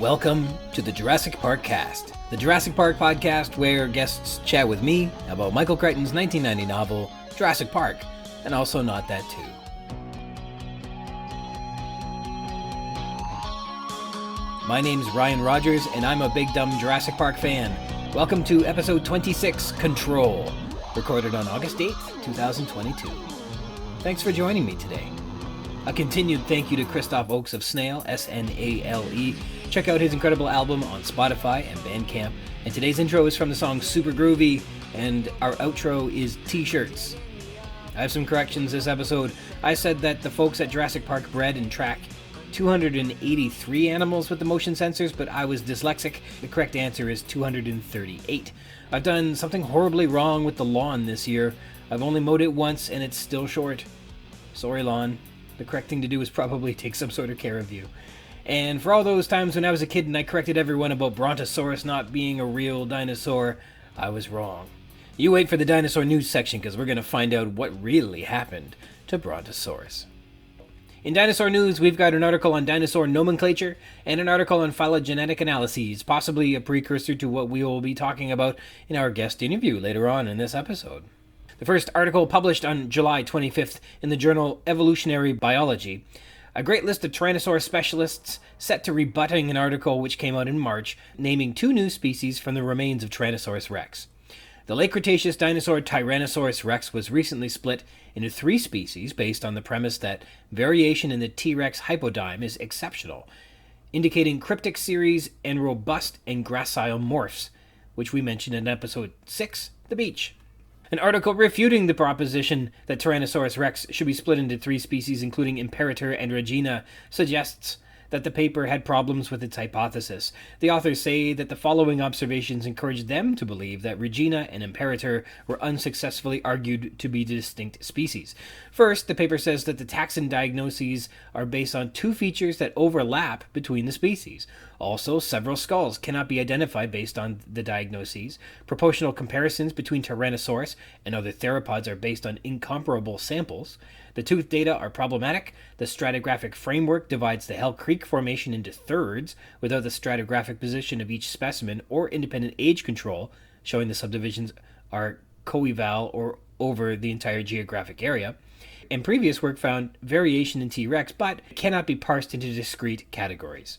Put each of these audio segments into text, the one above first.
Welcome to the Jurassic Park-Cast, the Jurassic Park podcast where guests chat with me about Michael Crichton's 1990 novel, Jurassic Park, and also Not That Too. My name's Ryan Rogers, and I'm a big dumb Jurassic Park fan. Welcome to episode 26, Control, recorded on August 8th, 2022. Thanks for joining me today. A continued thank you to Christoph Oakes of Snail, S-N-A-L-E. Check out his incredible album on Spotify and Bandcamp. And today's intro is from the song Super Groovy, and our outro is T-shirts. I have some corrections this episode. I said that the folks at Jurassic Park bred and track 283 animals with the motion sensors, but I was dyslexic. The correct answer is 238. I've done something horribly wrong with the lawn this year. I've only mowed it once, and it's still short. Sorry, lawn. The correct thing to do is probably take some sort of care of you. And for all those times when I was a kid and I corrected everyone about Brontosaurus not being a real dinosaur, I was wrong. You wait for the dinosaur news section because we're going to find out what really happened to Brontosaurus. In dinosaur news, we've got an article on dinosaur nomenclature and an article on phylogenetic analyses, possibly a precursor to what we will be talking about in our guest interview later on in this episode. The first article published on July 25th in the journal Evolutionary Biology. A great list of Tyrannosaurus specialists set to rebutting an article which came out in March, naming two new species from the remains of Tyrannosaurus rex. The Late Cretaceous dinosaur Tyrannosaurus rex was recently split into three species based on the premise that variation in the T-rex hypodyme is exceptional, indicating cryptic series and robust and gracile morphs, which we mentioned in episode 6, The Beach. An article refuting the proposition that Tyrannosaurus rex should be split into three species, including imperator and regina, suggests that the paper had problems with its hypothesis. The authors say that the following observations encouraged them to believe that regina and imperator were unsuccessfully argued to be distinct species. First, the paper says that the taxon diagnoses are based on two features that overlap between the species. Also, several skulls cannot be identified based on the diagnoses. Proportional comparisons between Tyrannosaurus and other theropods are based on incomparable samples. The tooth data are problematic. The stratigraphic framework divides the Hell Creek Formation into thirds without the stratigraphic position of each specimen or independent age control, showing the subdivisions are coeval or over the entire geographic area. And previous work found variation in T-rex, but cannot be parsed into discrete categories.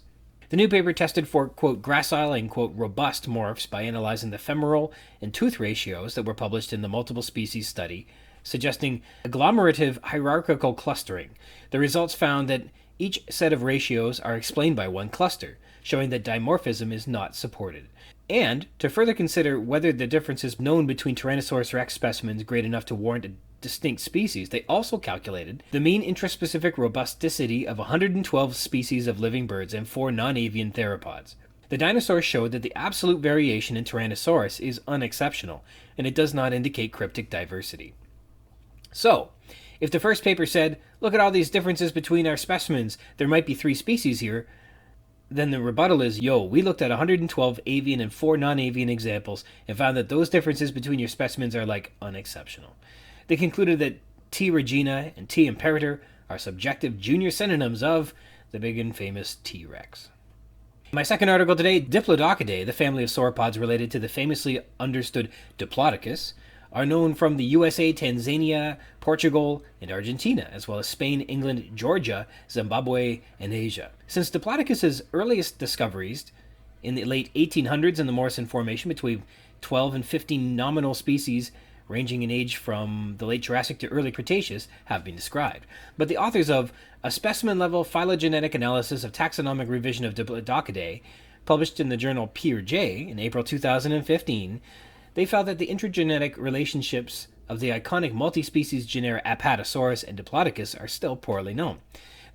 The new paper tested for, quote, gracile and, quote, robust morphs by analyzing the femoral and tooth ratios that were published in the multiple species study, suggesting agglomerative hierarchical clustering. The results found that each set of ratios are explained by one cluster, showing that dimorphism is not supported. And to further consider whether the differences known between Tyrannosaurus rex specimens great enough to warrant a distinct species, they also calculated the mean intraspecific robusticity of 112 species of living birds and 4 non-avian theropods. The dinosaurs showed that the absolute variation in Tyrannosaurus is unexceptional, and it does not indicate cryptic diversity. So, if the first paper said, look at all these differences between our specimens, there might be 3 species here, then the rebuttal is, we looked at 112 avian and 4 non-avian examples and found that those differences between your specimens are unexceptional. They concluded that T-regina and T-imperator are subjective junior synonyms of the big and famous T-rex. My second article today, Diplodocidae, the family of sauropods related to the famously understood Diplodocus, are known from the USA, Tanzania, Portugal, and Argentina, as well as Spain, England, Georgia, Zimbabwe, and Asia. Since Diplodocus's earliest discoveries in the late 1800s in the Morrison Formation between 12 and 15 nominal species ranging in age from the late Jurassic to early Cretaceous have been described. But the authors of A Specimen-Level Phylogenetic Analysis of Taxonomic Revision of Diplodocidae, published in the journal Peer J in April 2015, they found that the intragenetic relationships of the iconic multi-species genera Apatosaurus and Diplodocus are still poorly known.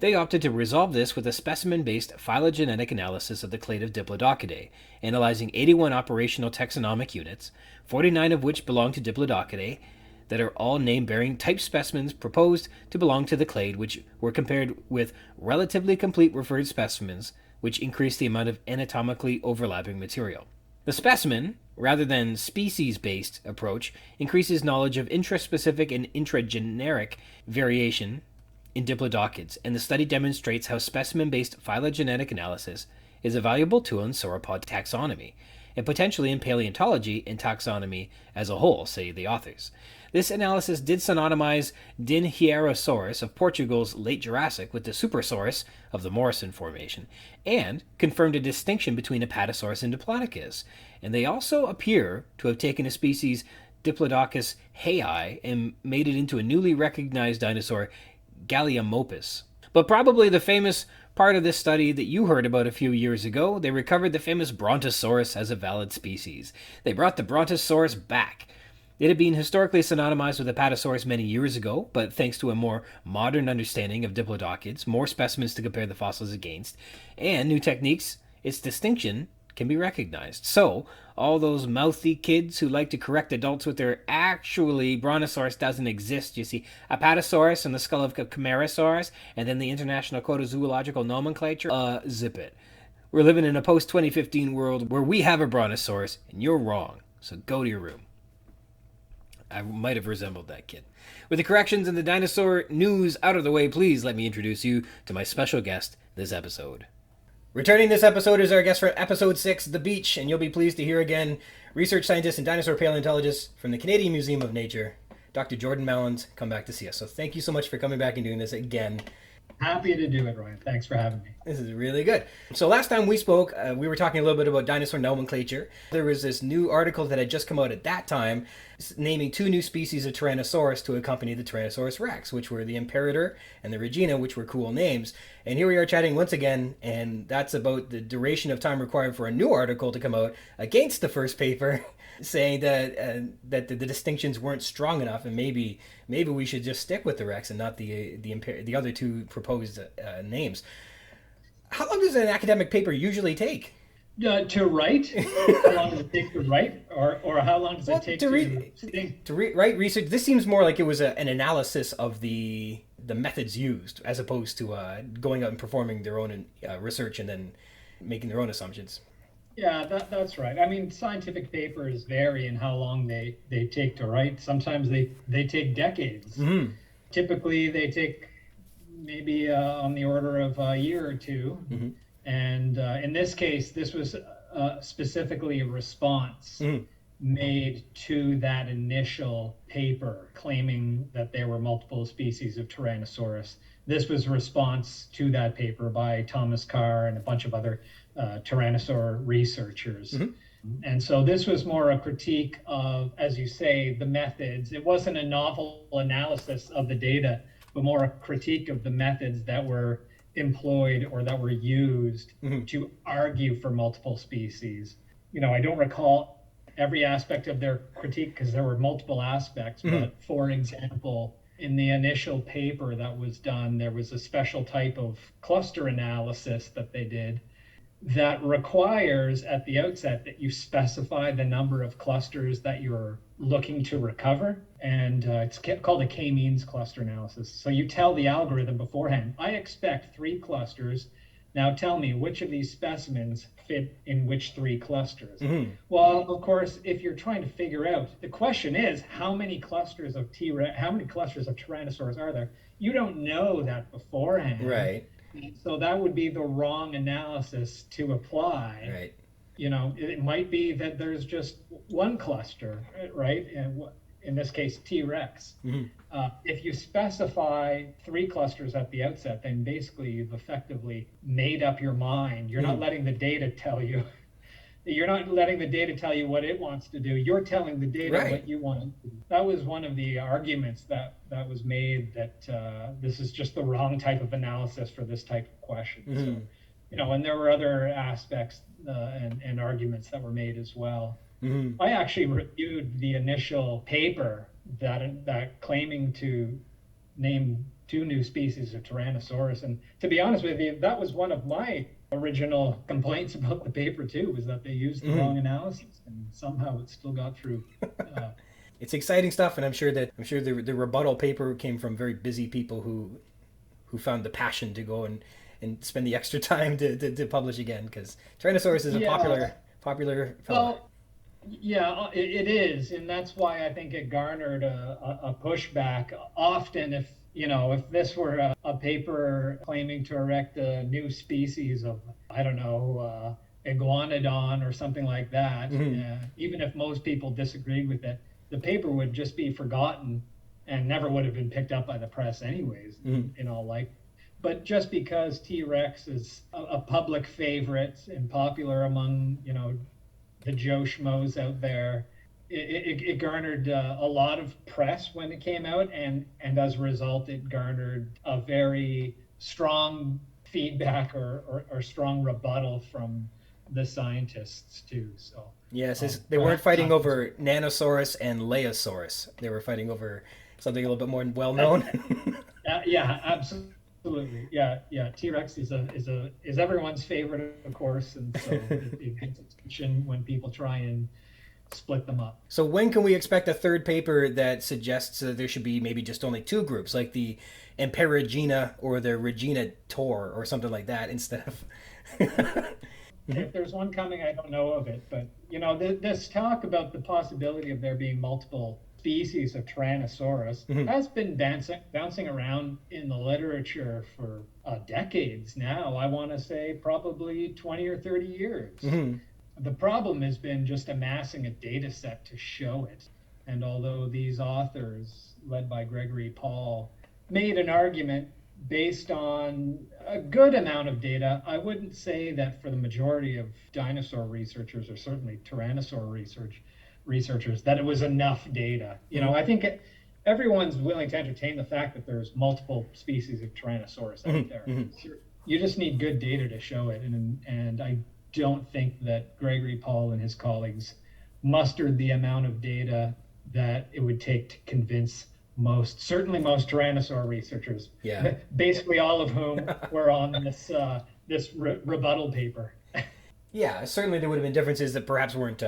They opted to resolve this with a specimen-based phylogenetic analysis of the clade of Diplodocidae, analyzing 81 operational taxonomic units, 49 of which belong to Diplodocidae, that are all name-bearing type specimens proposed to belong to the clade, which were compared with relatively complete referred specimens, which increased the amount of anatomically overlapping material. The specimen, rather than species-based approach, increases knowledge of intraspecific and intrageneric variation in diplodocids, and the study demonstrates how specimen-based phylogenetic analysis is a valuable tool in sauropod taxonomy, and potentially in paleontology and taxonomy as a whole, say the authors. This analysis did synonymize Dinheirasaurus of Portugal's late Jurassic with the Supersaurus of the Morrison Formation, and confirmed a distinction between Apatosaurus and Diplodocus. And they also appear to have taken a species, Diplodocus hei, and made it into a newly recognized dinosaur, Gallimiopus. But probably the famous part of this study that you heard about a few years ago, they recovered the famous Brontosaurus as a valid species. They brought the Brontosaurus back. It had been historically synonymized with Apatosaurus many years ago, but thanks to a more modern understanding of Diplodocids, more specimens to compare the fossils against, and new techniques, its distinction can be recognized. So, all those mouthy kids who like to correct adults with their actually Brontosaurus doesn't exist, you see, Apatosaurus and the skull of Camarasaurus, and then the International Code of Zoological Nomenclature, zip it. We're living in a post-2015 world where we have a Brontosaurus, and you're wrong, so go to your room. I might have resembled that kid. With the corrections and the dinosaur news out of the way, please let me introduce you to my special guest this episode. Returning this episode is our guest for episode 6, The Beach, and you'll be pleased to hear again research scientist and dinosaur paleontologist from the Canadian Museum of Nature, Dr. Jordan Mallon, come back to see us. So thank you so much for coming back and doing this again. Happy to do it, Ryan. Thanks for having me. This is really good. So last time we spoke, we were talking a little bit about dinosaur nomenclature. There was this new article that had just come out at that time naming 2 new species of Tyrannosaurus to accompany the Tyrannosaurus rex, which were the Imperator and the Regina, which were cool names. And here we are chatting once again, and that's about the duration of time required for a new article to come out against the first paper, saying that the distinctions weren't strong enough, and maybe we should just stick with the Rex and not the other 2 proposed names. How long does an academic paper usually take? To write? How long does it take to write, or how long does it take to write research? This seems more like it was an analysis of the methods used, as opposed to going out and performing their own research and then making their own assumptions. Yeah, that's right. I mean, scientific papers vary in how long they take to write. Sometimes they take decades. Mm-hmm. Typically, they take maybe on the order of a year or 2. Mm-hmm. And in this case, this was specifically a response made to that initial paper claiming that there were multiple species of Tyrannosaurus. This was a response to that paper by Thomas Carr and a bunch of other Tyrannosaur researchers. Mm-hmm. And so this was more a critique of, as you say, the methods. It wasn't a novel analysis of the data, but more a critique of the methods that were employed or that were used to argue for multiple species. I don't recall every aspect of their critique because there were multiple aspects, but for example, in the initial paper that was done, there was a special type of cluster analysis that they did that requires at the outset that you specify the number of clusters that you're looking to recover. And it's called a k-means cluster analysis. So you tell the algorithm beforehand, I expect 3 clusters. Now tell me which of these specimens fit in which 3 clusters. Mm-hmm. Well, of course, if you're trying to figure out, the question is, how many clusters of Tyrannosaurus are there? You don't know that beforehand. Right. So that would be the wrong analysis to apply. Right. It might be that there's just 1 cluster, right? And in this case, T-Rex. Mm-hmm. If you specify 3 clusters at the outset, then basically you've effectively made up your mind. You're not letting the data tell you. You're not letting the data tell you what it wants to do. You're telling the data what you want to do. That was one of the arguments that was made, that this is just the wrong type of analysis for this type of question. Mm-hmm. So, and there were other aspects and arguments that were made as well. Mm-hmm. I actually reviewed the initial paper that claiming to name 2 new species of Tyrannosaurus. And to be honest with you, that was one of my original complaints about the paper too, was that they used the wrong analysis, and somehow it still got through. It's exciting stuff, and I'm sure the rebuttal paper came from very busy people who found the passion to go and spend the extra time to publish again, because Tyrannosaurus is a popular fellow. Well, yeah, it is, and that's why I think it garnered a pushback. Often, if this were a paper claiming to erect a new species of, I don't know, iguanodon or something like that, even if most people disagreed with it, the paper would just be forgotten and never would have been picked up by the press anyways, in all likelihood. But just because T-Rex is a public favorite and popular among, the Joe Schmoes out there, it garnered a lot of press when it came out, and as a result, it garnered a very strong feedback or strong rebuttal from the scientists too. So yes, they weren't fighting over Nanosaurus and Leiosaurus. They were fighting over something a little bit more well known. Yeah, absolutely. Yeah. T-Rex is everyone's favorite, of course, and so it gets attention when people try and split them up. So when can we expect a third paper that suggests that there should be maybe just only two groups, like the Imperigina or the Regina Tor or something like that, instead of... If there's one coming, I don't know of it, but this talk about the possibility of there being multiple species of Tyrannosaurus has been bouncing around in the literature for decades now. I want to say probably 20 or 30 years. The problem has been just amassing a data set to show it. And although these authors, led by Gregory Paul, made an argument based on a good amount of data, I wouldn't say that for the majority of dinosaur researchers, or certainly Tyrannosaur researchers, that it was enough data. I think everyone's willing to entertain the fact that there's multiple species of Tyrannosaurus out there. You just need good data to show it, and I don't think that Gregory Paul and his colleagues mustered the amount of data that it would take to convince most Tyrannosaur researchers. Yeah. Basically all of whom were on this rebuttal paper. Yeah, certainly there would have been differences that perhaps weren't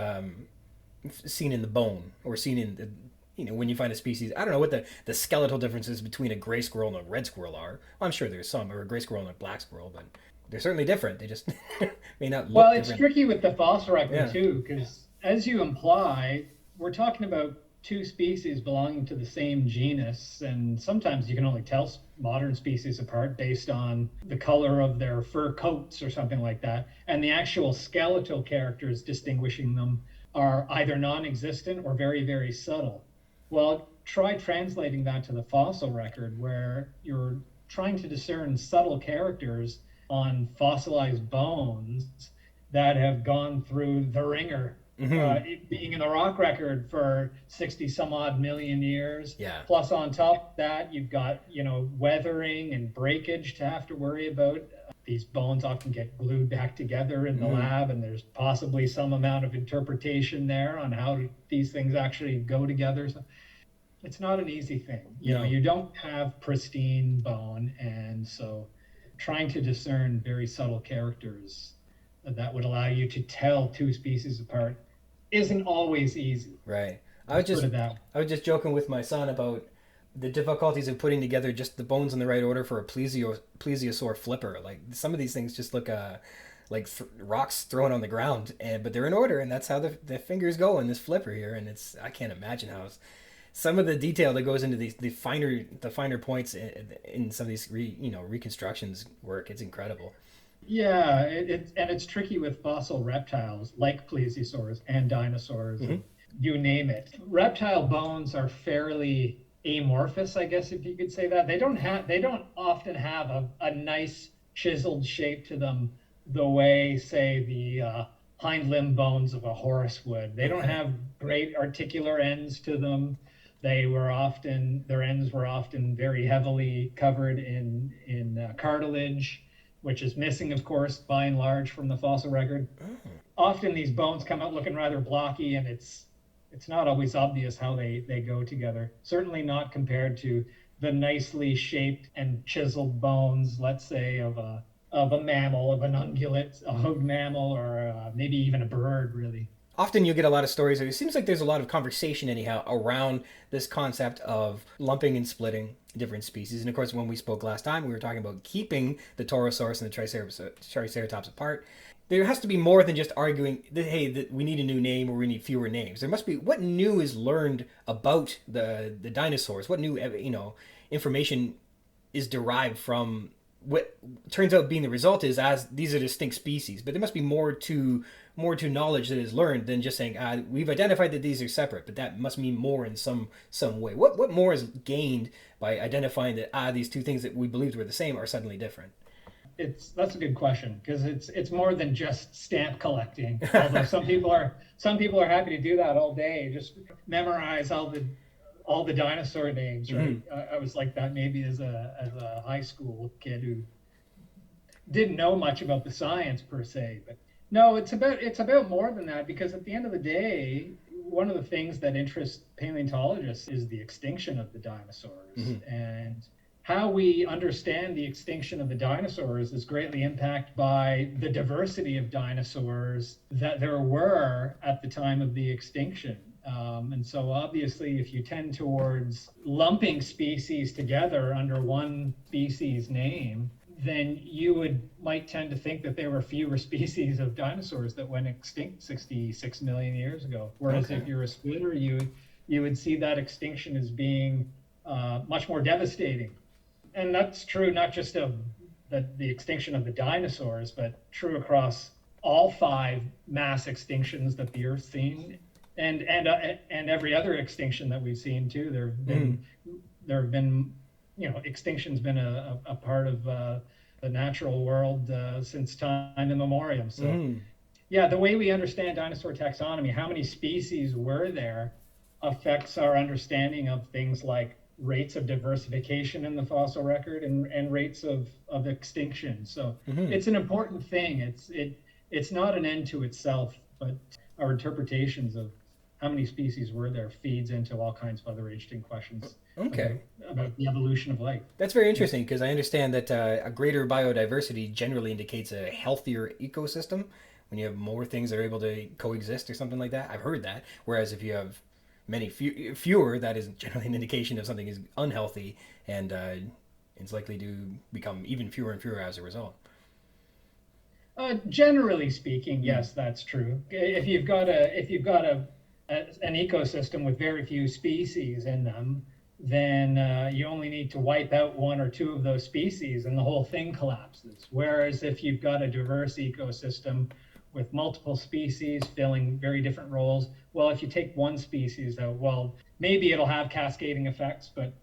seen in the bone or seen in the, when you find a species. I don't know what the skeletal differences between a gray squirrel and a red squirrel are. Well, I'm sure there's some, or a gray squirrel and a black squirrel, but they're certainly different. They just may not look different. It's tricky with the fossil record too, because as you imply, we're talking about two species belonging to the same genus, and sometimes you can only tell modern species apart based on the color of their fur coats or something like that, and the actual skeletal characters distinguishing them are either non-existent or very, very subtle. Well, try translating that to the fossil record, where you're trying to discern subtle characters on fossilized bones that have gone through the ringer, being in the rock record for 60 some odd million years. Yeah. Plus on top of that, you've got, weathering and breakage to have to worry about. These bones often get glued back together in the lab, and there's possibly some amount of interpretation there on how these things actually go together. So it's not an easy thing. You don't have pristine bone, and so trying to discern very subtle characters that would allow you to tell two species apart isn't always easy. Right. I was just joking with my son about the difficulties of putting together just the bones in the right order for a plesiosaur flipper. Like, some of these things just look like rocks thrown on the ground, but they're in order, and that's how the fingers go in this flipper here. And I can't imagine how some of the detail that goes into the finer points in some of these reconstructions work. It's incredible. Yeah, it's tricky with fossil reptiles like plesiosaurs and dinosaurs. You name it. Reptile bones are fairly amorphous, I guess, if you could say that. They don't often have a nice chiseled shape to them the way, say, the hind limb bones of a horse would. They don't have great articular ends to them. Their ends were often very heavily covered in cartilage, which is missing, of course, by and large from the fossil record. Often these bones come out looking rather blocky, and it's not always obvious how they go together. Certainly not compared to the nicely shaped and chiseled bones, let's say, of a mammal, of an ungulate, a hood mammal, or maybe even a bird, really. Often you get a lot of stories, or it seems like there's a lot of conversation anyhow around this concept of lumping and splitting different species. And of course, when we spoke last time, we were talking about keeping the Torosaurus and the Triceratops apart. There has to be more than just arguing that, hey, that we need a new name or we need fewer names. There must be, what new is learned about the dinosaurs? What new, information is derived from what turns out being the result is as these are distinct species. But there must be more to knowledge that is learned than just saying we've identified that these are separate, but that must mean more in some way. What more is gained by identifying that these two things that we believed were the same are suddenly different? That's a good question, because it's more than just stamp collecting. Although some people are happy to do that all day, just memorize all the dinosaur names, right? I was like that maybe as a high school kid who didn't know much about the science per se, but no, it's about more than that, because at the end of the day, one of the things that interests paleontologists is the extinction of the dinosaurs, and how we understand the extinction of the dinosaurs is greatly impacted by the diversity of dinosaurs that there were at the time of the extinction. And so obviously, if you tend towards lumping species together under one species name, then you might tend to think that there were fewer species of dinosaurs that went extinct 66 million years ago. Whereas if you're a splitter, you would see that extinction as being much more devastating. And that's true not just of the extinction of the dinosaurs, but true across all 5 mass extinctions that the Earth's seen, and every other extinction that we've seen too. There have been extinction's been a part of the natural world since time immemorial. So yeah, the way we understand dinosaur taxonomy, how many species were there, affects our understanding of things like rates of diversification in the fossil record and rates of extinction. So it's an important thing. It's not an end to itself, but our interpretations of how many species were there feeds into all kinds of other interesting questions about the evolution of life. That's very interesting, because I understand that a greater biodiversity generally indicates a healthier ecosystem when you have more things that are able to coexist or something like that. I've heard that. Whereas if you have many fewer, that is generally an indication of something is unhealthy, and it's likely to become even fewer and fewer as a result. Generally speaking, yes, that's true. If you've got an ecosystem with very few species in them, then you only need to wipe out 1 or 2 of those species and the whole thing collapses. Whereas if you've got a diverse ecosystem with multiple species filling very different roles, well, if you take one species out, well, maybe it'll have cascading effects, but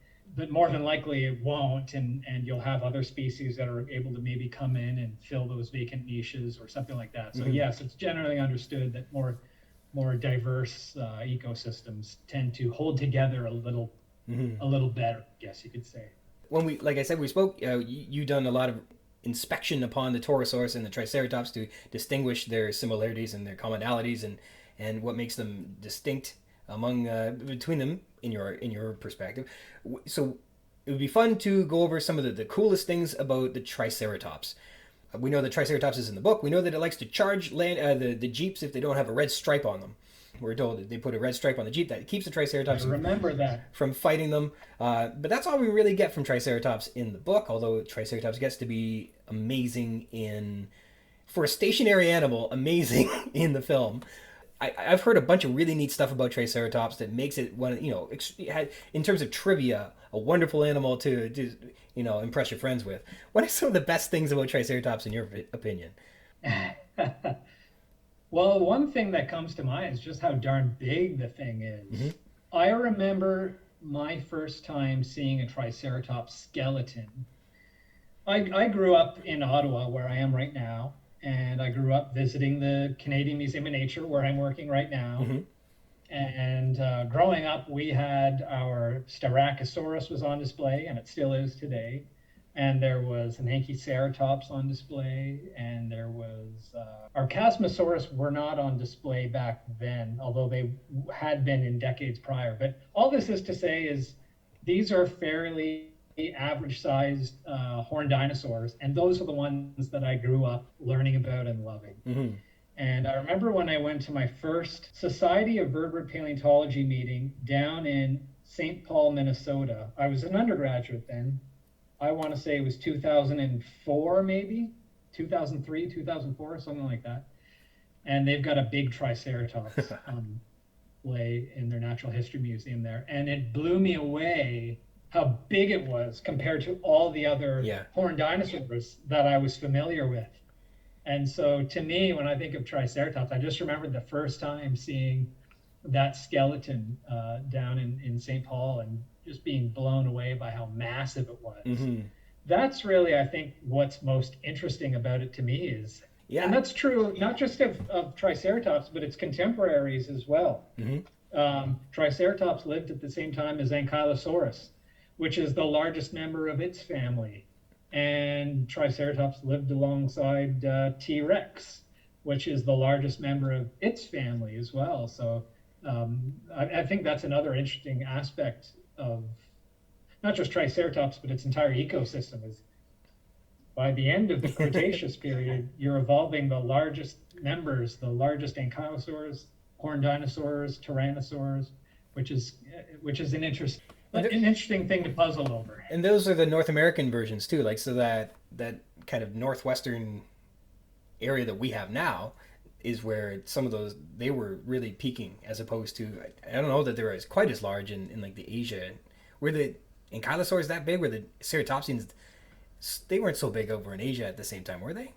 more than likely it won't, and you'll have other species that are able to maybe come in and fill those vacant niches or something like that. So yes, it's generally understood that more diverse ecosystems tend to hold together a little better, I guess you could say. When like I said, we spoke, you done a lot of inspection upon the Torosaurus and the Triceratops to distinguish their similarities and their commonalities and what makes them distinct between them in your perspective. So it would be fun to go over some of the coolest things about the Triceratops. We know the Triceratops is in the book. We know that it likes to charge the Jeeps if they don't have a red stripe on them. We're told that they put a red stripe on the Jeep. That keeps the Triceratops from fighting them. But that's all we really get from Triceratops in the book, although Triceratops gets to be amazing for a stationary animal, amazing in the film. I've heard a bunch of really neat stuff about Triceratops that makes it in terms of trivia, a wonderful animal to impress your friends with. What are some of the best things about Triceratops in your opinion? Well, one thing that comes to mind is just how darn big the thing is. I remember my first time seeing a Triceratops skeleton. I grew up in Ottawa, where I am right now, and I grew up visiting the Canadian Museum of Nature, where I'm working right now. And growing up, we had our Styracosterna was on display, and it still is today. And there was an Ankyloceratops on display, and there was our Chasmosaurus were not on display back then, although they had been in decades prior. But all this is to say is these are fairly average-sized horned dinosaurs, and those are the ones that I grew up learning about and loving. And I remember when I went to my first Society of Vertebrate Paleontology meeting down in St. Paul, Minnesota. I was an undergraduate then. I want to say it was 2004, maybe 2003, 2004, something like that. And they've got a big Triceratops display in their Natural History Museum there. And it blew me away how big it was compared to all the other horned dinosaurs that I was familiar with. And so to me, when I think of Triceratops, I just remembered the first time seeing that skeleton down in St. Paul and just being blown away by how massive it was. Mm-hmm. That's really, I think, what's most interesting about it to me is, and that's true not just of Triceratops, but its contemporaries as well. Mm-hmm. Triceratops lived at the same time as Ankylosaurus, which is the largest member of its family. And Triceratops lived alongside T-Rex, which is the largest member of its family as well. So I think that's another interesting aspect of not just Triceratops, but its entire ecosystem is by the end of the Cretaceous period, you're evolving the largest members, the largest ankylosaurs, horned dinosaurs, tyrannosaurs, which is an interesting thing to puzzle over. And those are the North American versions too, like so that kind of northwestern area that we have now is where some of those they were really peaking, as opposed to I don't know that they were quite as large in like the Asia. Were the ankylosaurs that big? Were the ceratopsians? They weren't so big over in Asia at the same time, were they?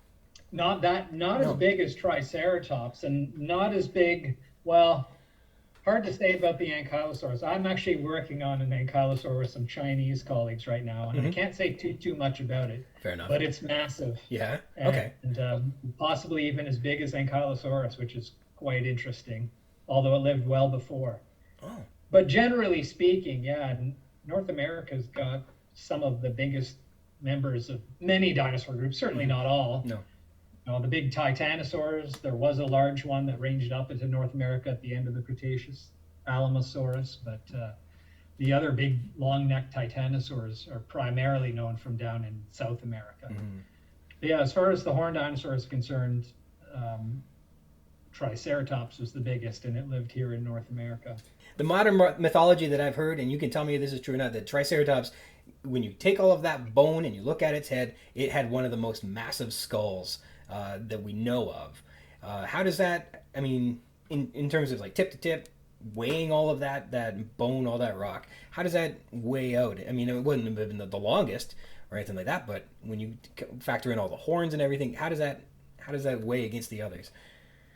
Not as big as Triceratops, and not as big. Well, hard to say about the ankylosaurs. I'm actually working on an ankylosaur with some Chinese colleagues right now, and I can't say too much about it. Fair enough. But it's massive. Yeah. Okay. And possibly even as big as Ankylosaurus, which is quite interesting, although it lived well before. Oh. But generally speaking, North America's got some of the biggest members of many dinosaur groups. Certainly not all. No. The big Titanosaurs, there was a large one that ranged up into North America at the end of the Cretaceous, Alamosaurus, but the other big long-necked Titanosaurs are primarily known from down in South America. Mm-hmm. But as far as the horned dinosaur is concerned, Triceratops was the biggest, and it lived here in North America. The modern mythology that I've heard, and you can tell me if this is true or not, that Triceratops, when you take all of that bone and you look at its head, it had one of the most massive skulls that we know of. How does that, I mean, in terms of like tip to tip, weighing all of that bone, all that rock, how does that weigh out? I mean, it wouldn't have been the longest or anything like that, but when you factor in all the horns and everything, how does that weigh against the others?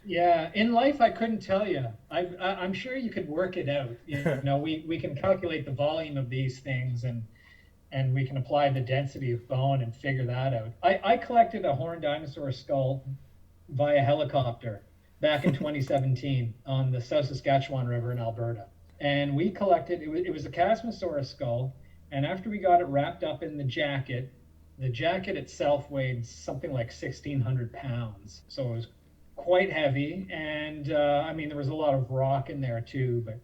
Yeah, in life, I couldn't tell you. I'm sure you could work it out. We can calculate the volume of these things and we can apply the density of bone and figure that out. I collected a horned dinosaur skull via helicopter back in 2017 on the South Saskatchewan River in Alberta. And we collected, it was a Chasmosaurus skull, and after we got it wrapped up in the jacket itself weighed something like 1,600 pounds. So it was quite heavy, and there was a lot of rock in there too, but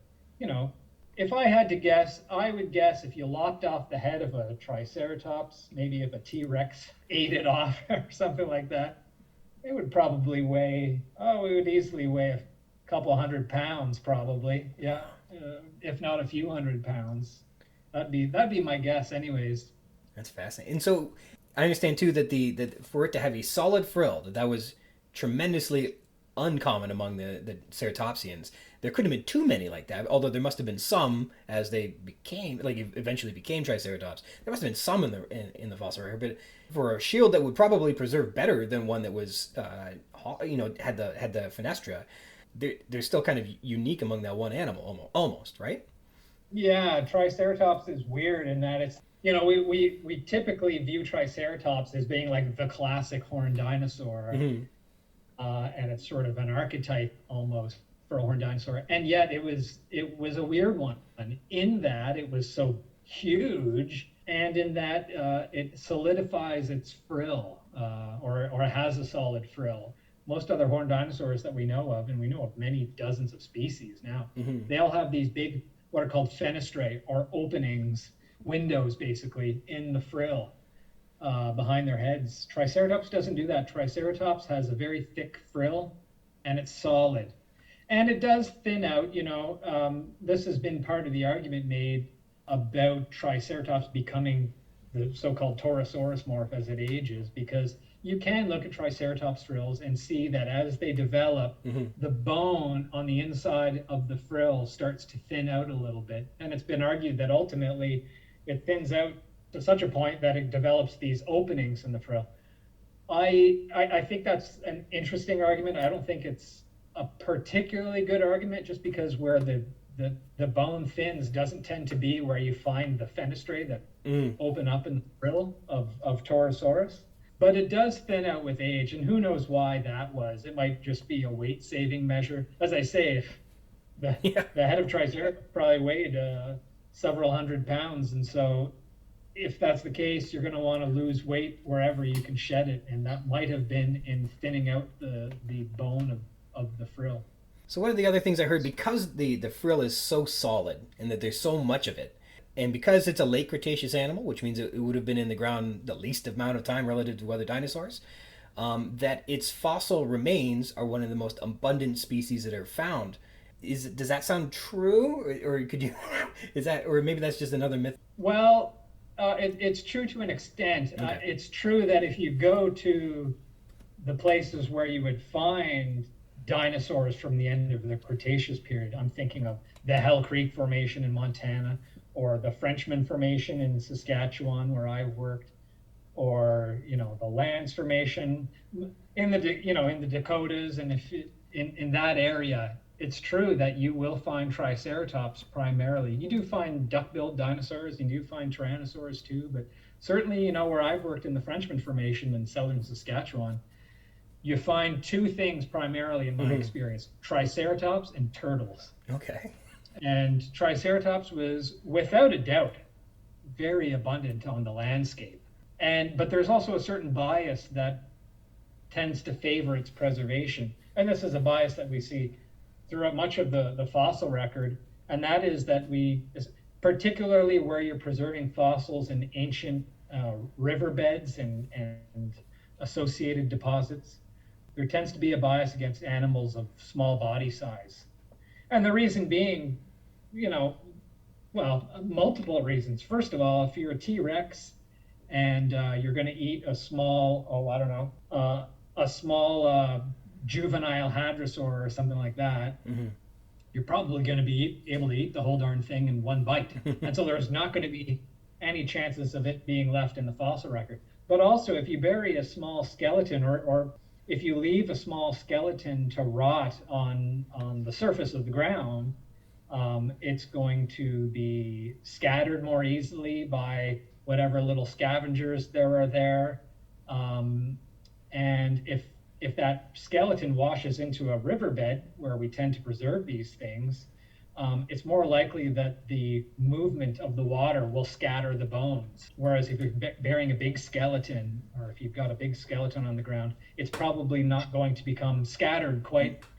if I had to guess, I would guess if you lopped off the head of a Triceratops, maybe if a T-Rex ate it off or something like that, it would probably weigh, it would easily weigh a couple hundred pounds probably, if not a few hundred pounds. That'd be my guess anyways. That's fascinating. And so I understand too that for it to have a solid frill, that was tremendously uncommon among the ceratopsians. There couldn't have been too many like that, although there must have been some as they eventually became Triceratops. There must have been some in the fossil record, but for a shield that would probably preserve better than one that was had the fenestra, they're still kind of unique among that one animal almost, right? Yeah, Triceratops is weird in that it's we typically view Triceratops as being like the classic horned dinosaur. Mm-hmm. And it's sort of an archetype almost for a horned dinosaur, and yet it was a weird one in that it was so huge, and in that it solidifies its frill, or has a solid frill. Most other horned dinosaurs that we know of, and we know of many dozens of species now, mm-hmm. they all have these big, what are called fenestrae, or openings, windows basically, in the frill. Behind their heads. Triceratops doesn't do that. Triceratops has a very thick frill, and it's solid. And it does thin out, this has been part of the argument made about Triceratops becoming the so-called Torosaurus morph as it ages, because you can look at Triceratops frills and see that as they develop, mm-hmm. the bone on the inside of the frill starts to thin out a little bit. And it's been argued that ultimately it thins out to such a point that it develops these openings in the frill. I think that's an interesting argument. I don't think it's a particularly good argument, just because where the bone thins doesn't tend to be where you find the fenestrae that open up in the frill of Torosaurus. But it does thin out with age, and who knows why that was. It might just be a weight-saving measure. As I say, if the head of Triceratops probably weighed several hundred pounds, and so if that's the case, you're going to want to lose weight wherever you can shed it, and that might have been in thinning out the bone of the frill. So one of the other things I heard, because the frill is so solid and that there's so much of it, and because it's a late Cretaceous animal, which means it would have been in the ground the least amount of time relative to other dinosaurs, that its fossil remains are one of the most abundant species that are found. Does that sound true, or could you? Is that, or maybe that's just another myth? Well, it's true to an extent. Okay. It's true that if you go to the places where you would find dinosaurs from the end of the Cretaceous period, I'm thinking of the Hell Creek Formation in Montana, or the Frenchman Formation in Saskatchewan, where I worked, or the Lands Formation in the Dakotas, and if in that area, it's true that you will find Triceratops primarily. You do find duck-billed dinosaurs, you do find Tyrannosaurs too, but certainly, where I've worked in the Frenchman Formation in southern Saskatchewan, you find two things primarily in my experience: Triceratops and turtles. Okay. And Triceratops was, without a doubt, very abundant on the landscape. But there's also a certain bias that tends to favor its preservation. And this is a bias that we see throughout much of the fossil record. And that is that particularly where you're preserving fossils in ancient riverbeds and associated deposits, there tends to be a bias against animals of small body size. And the reason being, multiple reasons. First of all, if you're a T-Rex and you're going to eat a small, juvenile hadrosaur or something like that, you're probably going to be able to eat the whole darn thing in one bite. And so there's not going to be any chances of it being left in the fossil record. But also, if you bury a small skeleton, or if you leave a small skeleton to rot on the surface of the ground, it's going to be scattered more easily by whatever little scavengers there are there. And if that skeleton washes into a riverbed where we tend to preserve these things, it's more likely that the movement of the water will scatter the bones. Whereas if you're burying a big skeleton, or if you've got a big skeleton on the ground, it's probably not going to become scattered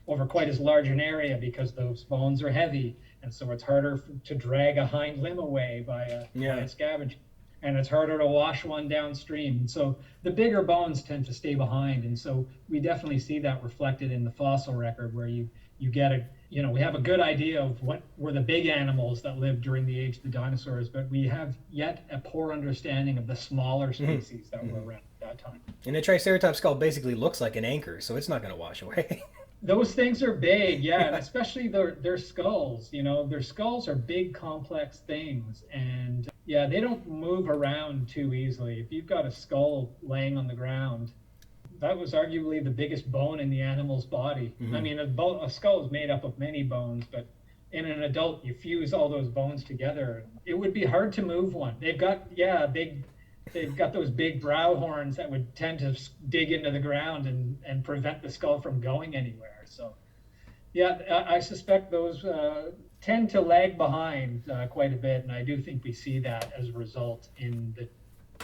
over quite as large an area, because those bones are heavy. And so it's harder to drag a hind limb away by a scavenger. And it's harder to wash one downstream. And so the bigger bones tend to stay behind. And so we definitely see that reflected in the fossil record, where you get we have a good idea of what were the big animals that lived during the age of the dinosaurs, but we have yet a poor understanding of the smaller species that were around at that time. And a Triceratops skull basically looks like an anchor, so it's not going to wash away. Those things are big, yeah, and especially their skulls. Their skulls are big, complex things, and yeah, they don't move around too easily. If you've got a skull laying on the ground, that was arguably the biggest bone in the animal's body. I mean, a skull is made up of many bones, but in an adult, you fuse all those bones together. It would be hard to move one. They've got those big brow horns that would tend to dig into the ground and prevent the skull from going anywhere. So, yeah, I suspect those tend to lag behind quite a bit, and I do think we see that as a result in the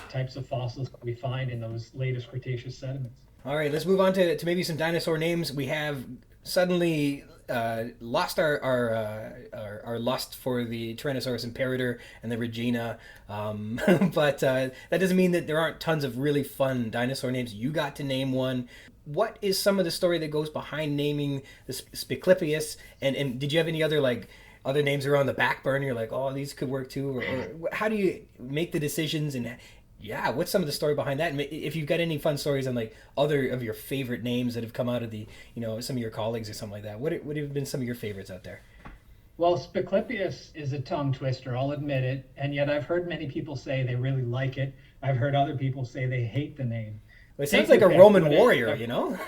types of fossils that we find in those latest Cretaceous sediments. All right, let's move on to maybe some dinosaur names. We have suddenly lost our lust for the Tyrannosaurus imperator and the Regina, but that doesn't mean that there aren't tons of really fun dinosaur names. You got to name one. What is some of the story that goes behind naming the Spiclypeus? And did you have any other other names are on the back burner? You're like, oh, these could work too, or how do you make the decisions? And yeah, what's some of the story behind that? And if you've got any fun stories on other of your favorite names that have come out of the some of your colleagues or something like that, what have been some of your favorites out there? Well, Spiclypeus is a tongue twister, I'll admit it, and yet I've heard many people say they really like it. I've heard other people say they hate the name. Well, it sounds Take like your a pick. Roman warrior, you know?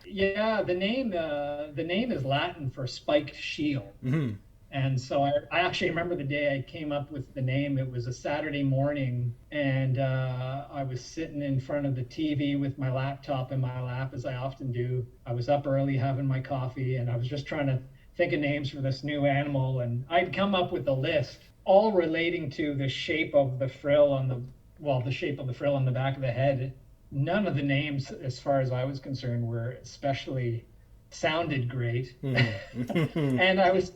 Yeah, the name is Latin for spiked shield. Mm-hmm. And so I actually remember the day I came up with the name. It was a Saturday morning, and I was sitting in front of the TV with my laptop in my lap, as I often do. I was up early having my coffee, and I was just trying to think of names for this new animal. And I'd come up with a list, all relating to the shape of the frill on the shape of the frill on the back of the head. None of the names, as far as I was concerned, were especially sounded great. Mm-hmm. And I was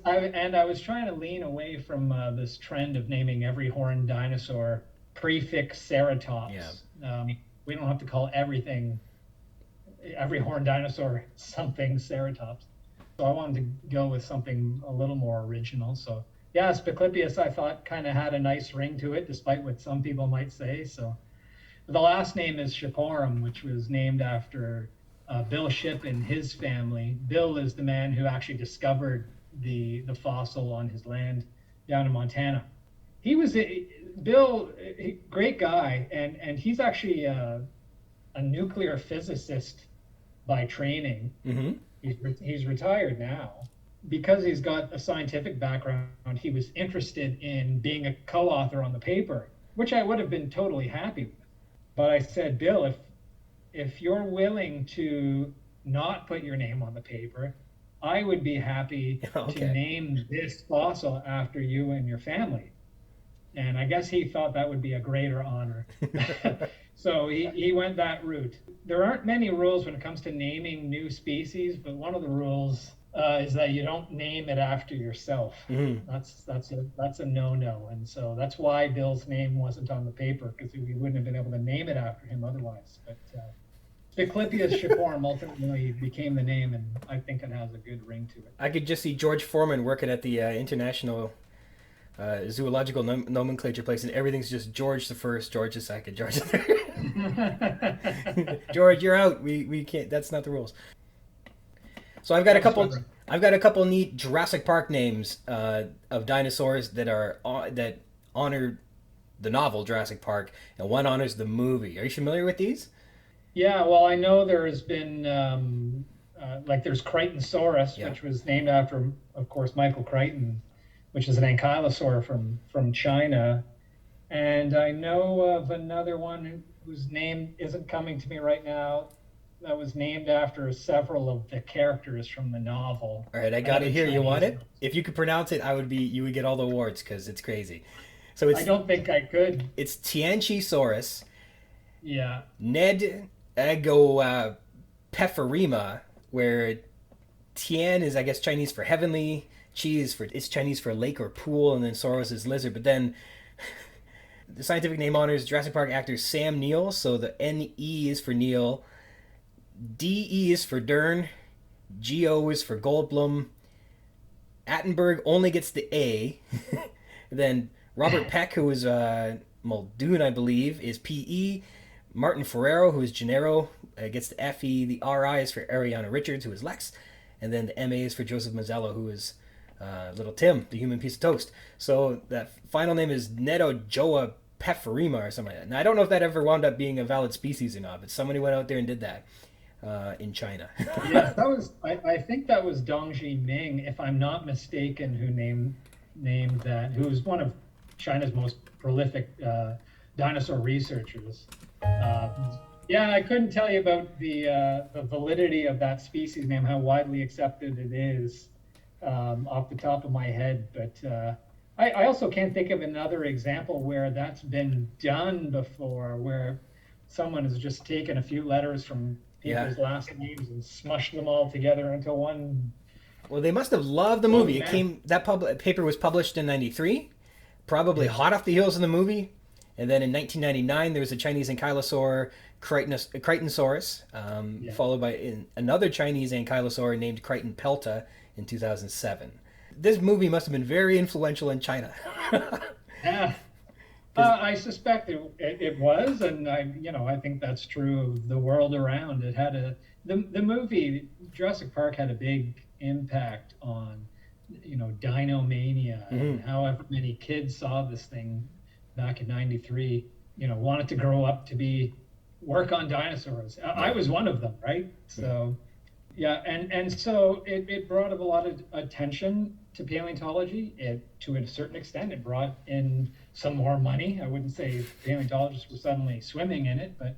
trying to lean away from this trend of naming every horned dinosaur prefix ceratops. Yeah. We don't have to call every horned dinosaur something ceratops. So I wanted to go with something a little more original. So yeah, Spiclypeus I thought kind of had a nice ring to it, despite what some people might say. So the last name is Shiporum, which was named after Bill Shipp and his family. Bill is the man who actually discovered the fossil on his land down in Montana. Bill, great guy, and he's actually a nuclear physicist by training. Mm-hmm. He's retired now. Because he's got a scientific background, he was interested in being a co-author on the paper, which I would have been totally happy with. But I said, Bill, if you're willing to not put your name on the paper, I would be happy to name this fossil after you and your family. And I guess he thought that would be a greater honor. So he went that route. There aren't many rules when it comes to naming new species, but one of the rules is that you don't name it after yourself. Mm-hmm. That's a no-no. And so that's why Bill's name wasn't on the paper, because we wouldn't have been able to name it after him otherwise. But Spiclypeus Shiporum ultimately became the name, and I think it has a good ring to it. I could just see George Foreman working at the International Zoological Nomenclature place, and everything's just George the First, George the Second, George the Third. George, you're out. We can't. That's not the rules. So I've got a couple neat Jurassic Park names of dinosaurs that honor the novel Jurassic Park, and one honors the movie. Are you familiar with these? Yeah, well, I know there's been there's Crichtonsaurus, Yeah. which was named after, of course, Michael Crichton, which is an ankylosaur from China, and I know of another one whose name isn't coming to me right now, that was named after several of the characters from the novel. All right, I got it here. You want it? If you could pronounce it, you would get all the awards because it's crazy. So I don't think I could. It's Tianchi-saurus. Yeah. Ned Agopepharema, where Tian is, I guess, Chinese for heavenly, Chi is Chinese for lake or pool, and then Saurus is lizard. But then the scientific name honors Jurassic Park actor Sam Neill, so the N-E is for Neil, D-E is for Dern, G-O is for Goldblum, Attenberg only gets the A, then Robert Peck, who is Muldoon, I believe, is P-E, Martin Ferrero, who is Gennaro, gets the F-E, the R-I is for Ariana Richards, who is Lex, and then the M-A is for Joseph Mazzello, who is Little Tim, the human piece of toast. So that final name is Nedo Joa Pepharema or something like that. Now, I don't know if that ever wound up being a valid species or not, but somebody went out there and did that in China. Yeah, that was. I think that was Dong Ming, if I'm not mistaken, who named that. Who was one of China's most prolific dinosaur researchers. Yeah, I couldn't tell you about the validity of that species name, how widely accepted it is, off the top of my head, but I also can't think of another example where that's been done before, where someone has just taken a few letters from people's last names and smushed them all together into one. Well, they must have loved the movie. That paper was published in '93, probably hot off the heels of the movie. And then in 1999, there was a Chinese ankylosaur, Crichtonsaurus, followed by another Chinese ankylosaur named Crichton pelta in 2007. This movie must have been very influential in China. Yeah. I suspect it was, and I think that's true of the world around. It had the movie Jurassic Park had a big impact on dino-mania, and however many kids saw this thing back in 93, wanted to grow up to work on dinosaurs. I was one of them, right? So, yeah, and so it brought a lot of attention to paleontology. To a certain extent, it brought in some more money. I wouldn't say paleontologists were suddenly swimming in it, but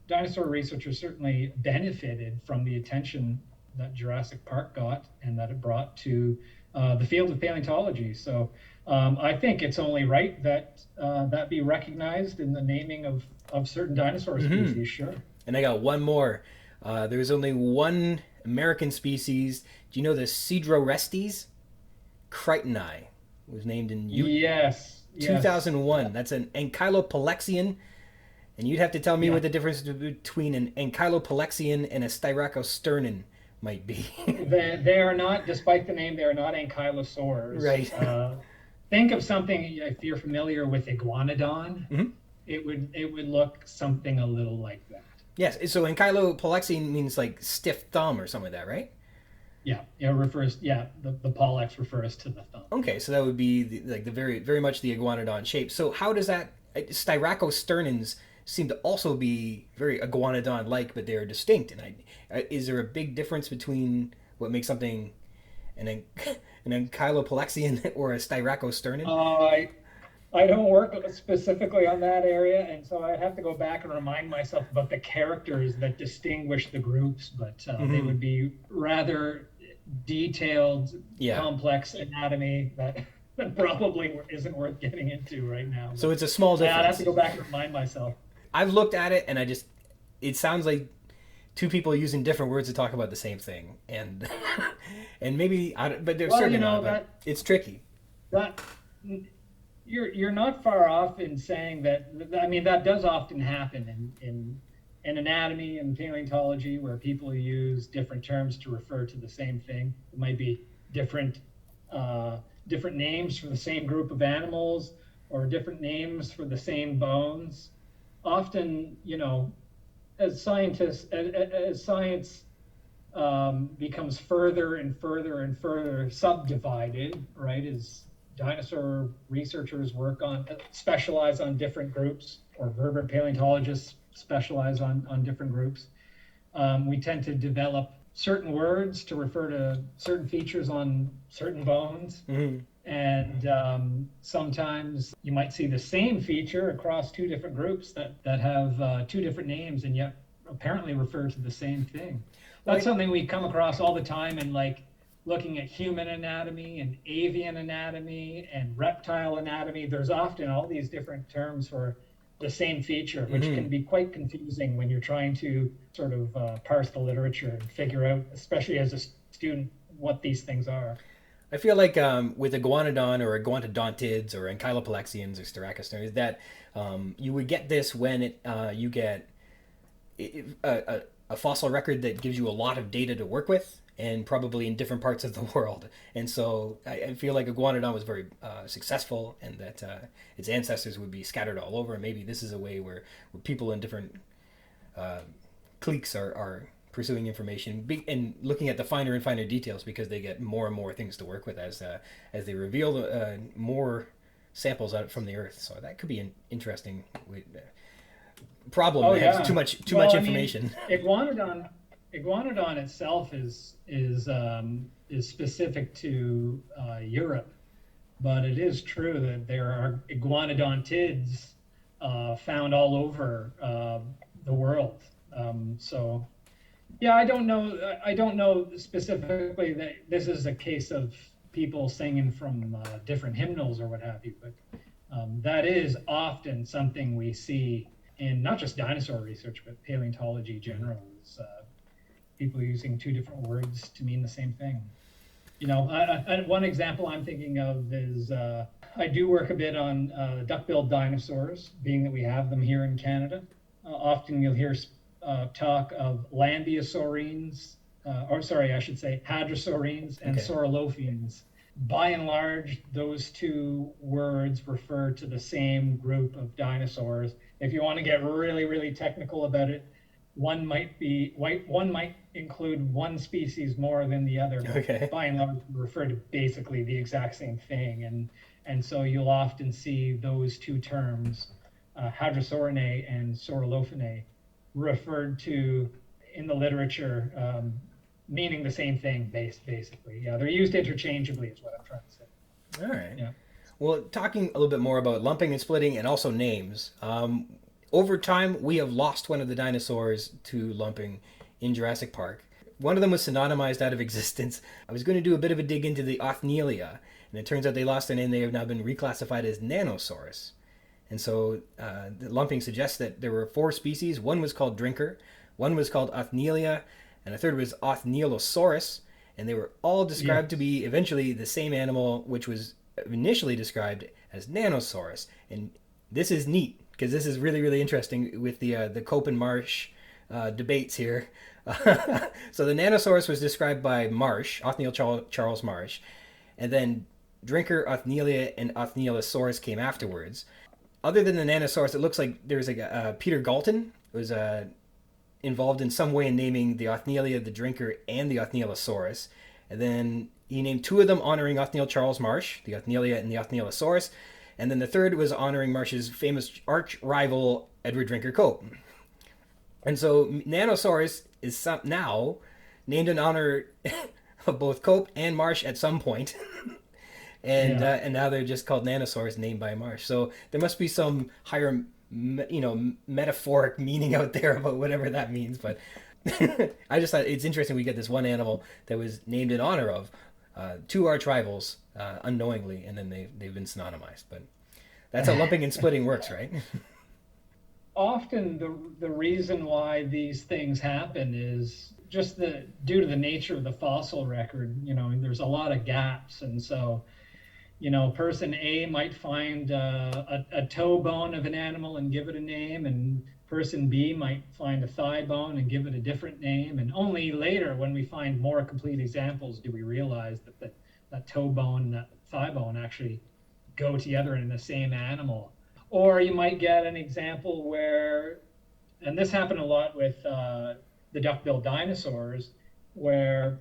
dinosaur researchers certainly benefited from the attention that Jurassic Park got and that it brought to the field of paleontology. So I think it's only right that that be recognized in the naming of certain dinosaur species, sure. And I got one more. There's only one American species. Do you know the Cedrorestes? Crichtoni was named in 2001. Yes. That's an ankylopollexian. And you'd have to tell me what the difference between an ankylopollexian and a styracosterna might be. They are not, despite the name, they are not ankylosaurs. Right. Think of something, if you're familiar with iguanodon, it would look something a little like that. Yes, so ankylopollexian means like stiff thumb or something like that, right? Yeah, it refers. Yeah, the pollex refers to the thumb. Okay, so that would be the very very much the iguanodon shape. So how does that styracosternans seem to also be very iguanodon-like, but they're distinct? And is there a big difference between what makes something an ankylopollexian or a styracosternan? I don't work specifically on that area, and so I have to go back and remind myself about the characters that distinguish the groups, but they would be rather detailed, complex anatomy that probably isn't worth getting into right now. So it's a small difference. I'd have to go back and remind myself. I've looked at it, and it sounds like two people using different words to talk about the same thing, and maybe, but they're certainly not. But it's tricky. You're not far off in saying that. I mean, that does often happen in anatomy and paleontology, where people use different terms to refer to the same thing. It might be different names for the same group of animals, or different names for the same bones. Often, as science becomes further and further and further subdivided, right? As dinosaur researchers specialize on different groups, or vertebrate paleontologists specialize on different groups. We tend to develop certain words to refer to certain features on certain bones. And sometimes you might see the same feature across two different groups that have two different names and yet apparently refer to the same thing. That's something we come across all the time in looking at human anatomy and avian anatomy and reptile anatomy. There's often all these different terms for the same feature, which can be quite confusing when you're trying to sort of parse the literature and figure out, especially as a student, what these things are. I feel like with iguanodon or iguanodontids or ankylopollexians or styracosternas, that you would get this when you get a fossil record that gives you a lot of data to work with, and probably in different parts of the world. And so I feel like iguanodon was very successful, and that its ancestors would be scattered all over. And maybe this is a way where people in different cliques are pursuing information and looking at the finer and finer details, because they get more and more things to work with as they reveal more samples out from the Earth. So that could be an interesting problem. Has too much information. Iguanodon itself is specific to Europe, but it is true that there are iguanodontids found all over the world. So, yeah, I don't know specifically that this is a case of people singing from different hymnals or what have you, but that is often something we see in not just dinosaur research, but paleontology generally. People using two different words to mean the same thing. One example I'm thinking of is I do work a bit on duck-billed dinosaurs, being that we have them here in Canada. Often you'll hear talk of hadrosaurines and saurolphines. By and large, those two words refer to the same group of dinosaurs. If you want to get really, really technical about it, one might include one species more than the other, but Okay. by and large refer to basically the exact same thing. And so you'll often see those two terms, hadrosaurinae and saurolphinae, referred to in the literature, meaning the same thing, basically. Yeah, they're used interchangeably, is what I'm trying to say. All right. Yeah. Well, talking a little bit more about lumping and splitting and also names. Over time, we have lost one of the dinosaurs to lumping in Jurassic Park. One of them was synonymized out of existence. I was going to do a bit of a dig into the Othnielia, and it turns out they lost their name. They have now been reclassified as Nanosaurus. And so the lumping suggests that there were 4 species. One was called Drinker, one was called Othnielia, and a third was Othnielosaurus. And they were all described to be eventually the same animal, which was initially described as Nanosaurus. And this is neat because this is really, really interesting with the Cope and Marsh debates here. So the Nanosaurus was described by Marsh, Othniel Charles Marsh, and then Drinker, Othnielia, and Othnielosaurus came afterwards. Other than the Nanosaurus, it looks like there's like Peter Galton was involved in some way in naming the Othnielia, the Drinker, and the Othnielosaurus. And then he named 2 of them honoring Othniel Charles Marsh, the Othnielia and the Othnielosaurus. And then the third was honoring Marsh's famous arch rival, Edward Drinker Cope. And so Nanosaurus is now named in honor of both Cope and Marsh at some point. And now they're just called Nanosaurs, named by Marsh. So there must be some higher, metaphoric meaning out there about whatever that means. But I just thought it's interesting we get this one animal that was named in honor of 2 arch rivals unknowingly, and then they've been synonymized. But that's how lumping and splitting works, right? Often the reason why these things happen is just due to the nature of the fossil record. There's a lot of gaps, and so person A might find a toe bone of an animal and give it a name, and person B might find a thigh bone and give it a different name. And only later, when we find more complete examples, do we realize that toe bone and that thigh bone actually go together in the same animal. Or you might get an example where, and this happened a lot with the duck-billed dinosaurs, where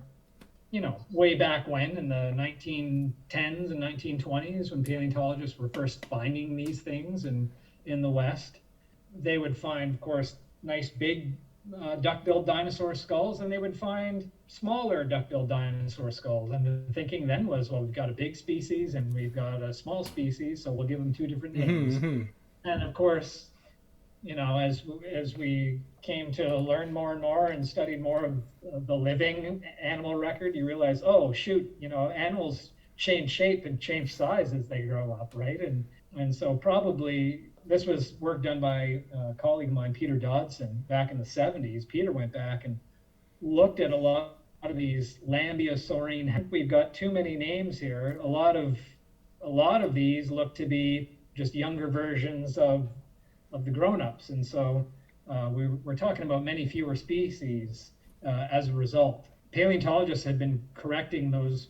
way back when in the 1910s and 1920s, when paleontologists were first finding these things in the West, they would find, of course, nice big duck-billed dinosaur skulls, and they would find smaller duck-billed dinosaur skulls. And the thinking then was, well, we've got a big species and we've got a small species, so we'll give them 2 different names. Mm-hmm. And of course, as we came to learn more and more and studied more of the living animal record, you realize, oh shoot, animals change shape and change size as they grow up, right? And so probably this was work done by a colleague of mine, Peter Dodson, back in the 70s. Peter went back and looked at a lot of these Lambeosaurine. We've got too many names here. A lot of these look to be just younger versions of the grown-ups, and so we're talking about many fewer species as a result. Paleontologists have been correcting those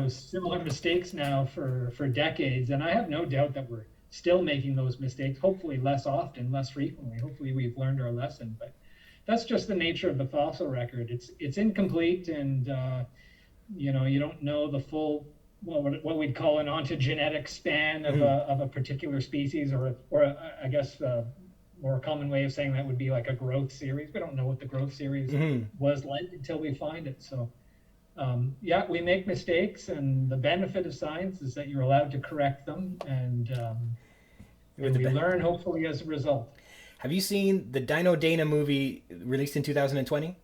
similar mistakes now for decades, and I have no doubt that we're still making those mistakes, hopefully less often, less frequently. Hopefully we've learned our lesson, but that's just the nature of the fossil record. It's incomplete, and you don't know the full what we'd call an ontogenetic span of a particular species, or I guess more common way of saying that would be like a growth series. We don't know what the growth series was like until we find it. So we make mistakes, and the benefit of science is that you're allowed to correct them, and we learn hopefully as a result. Have you seen the Dino-Dana movie released in 2020?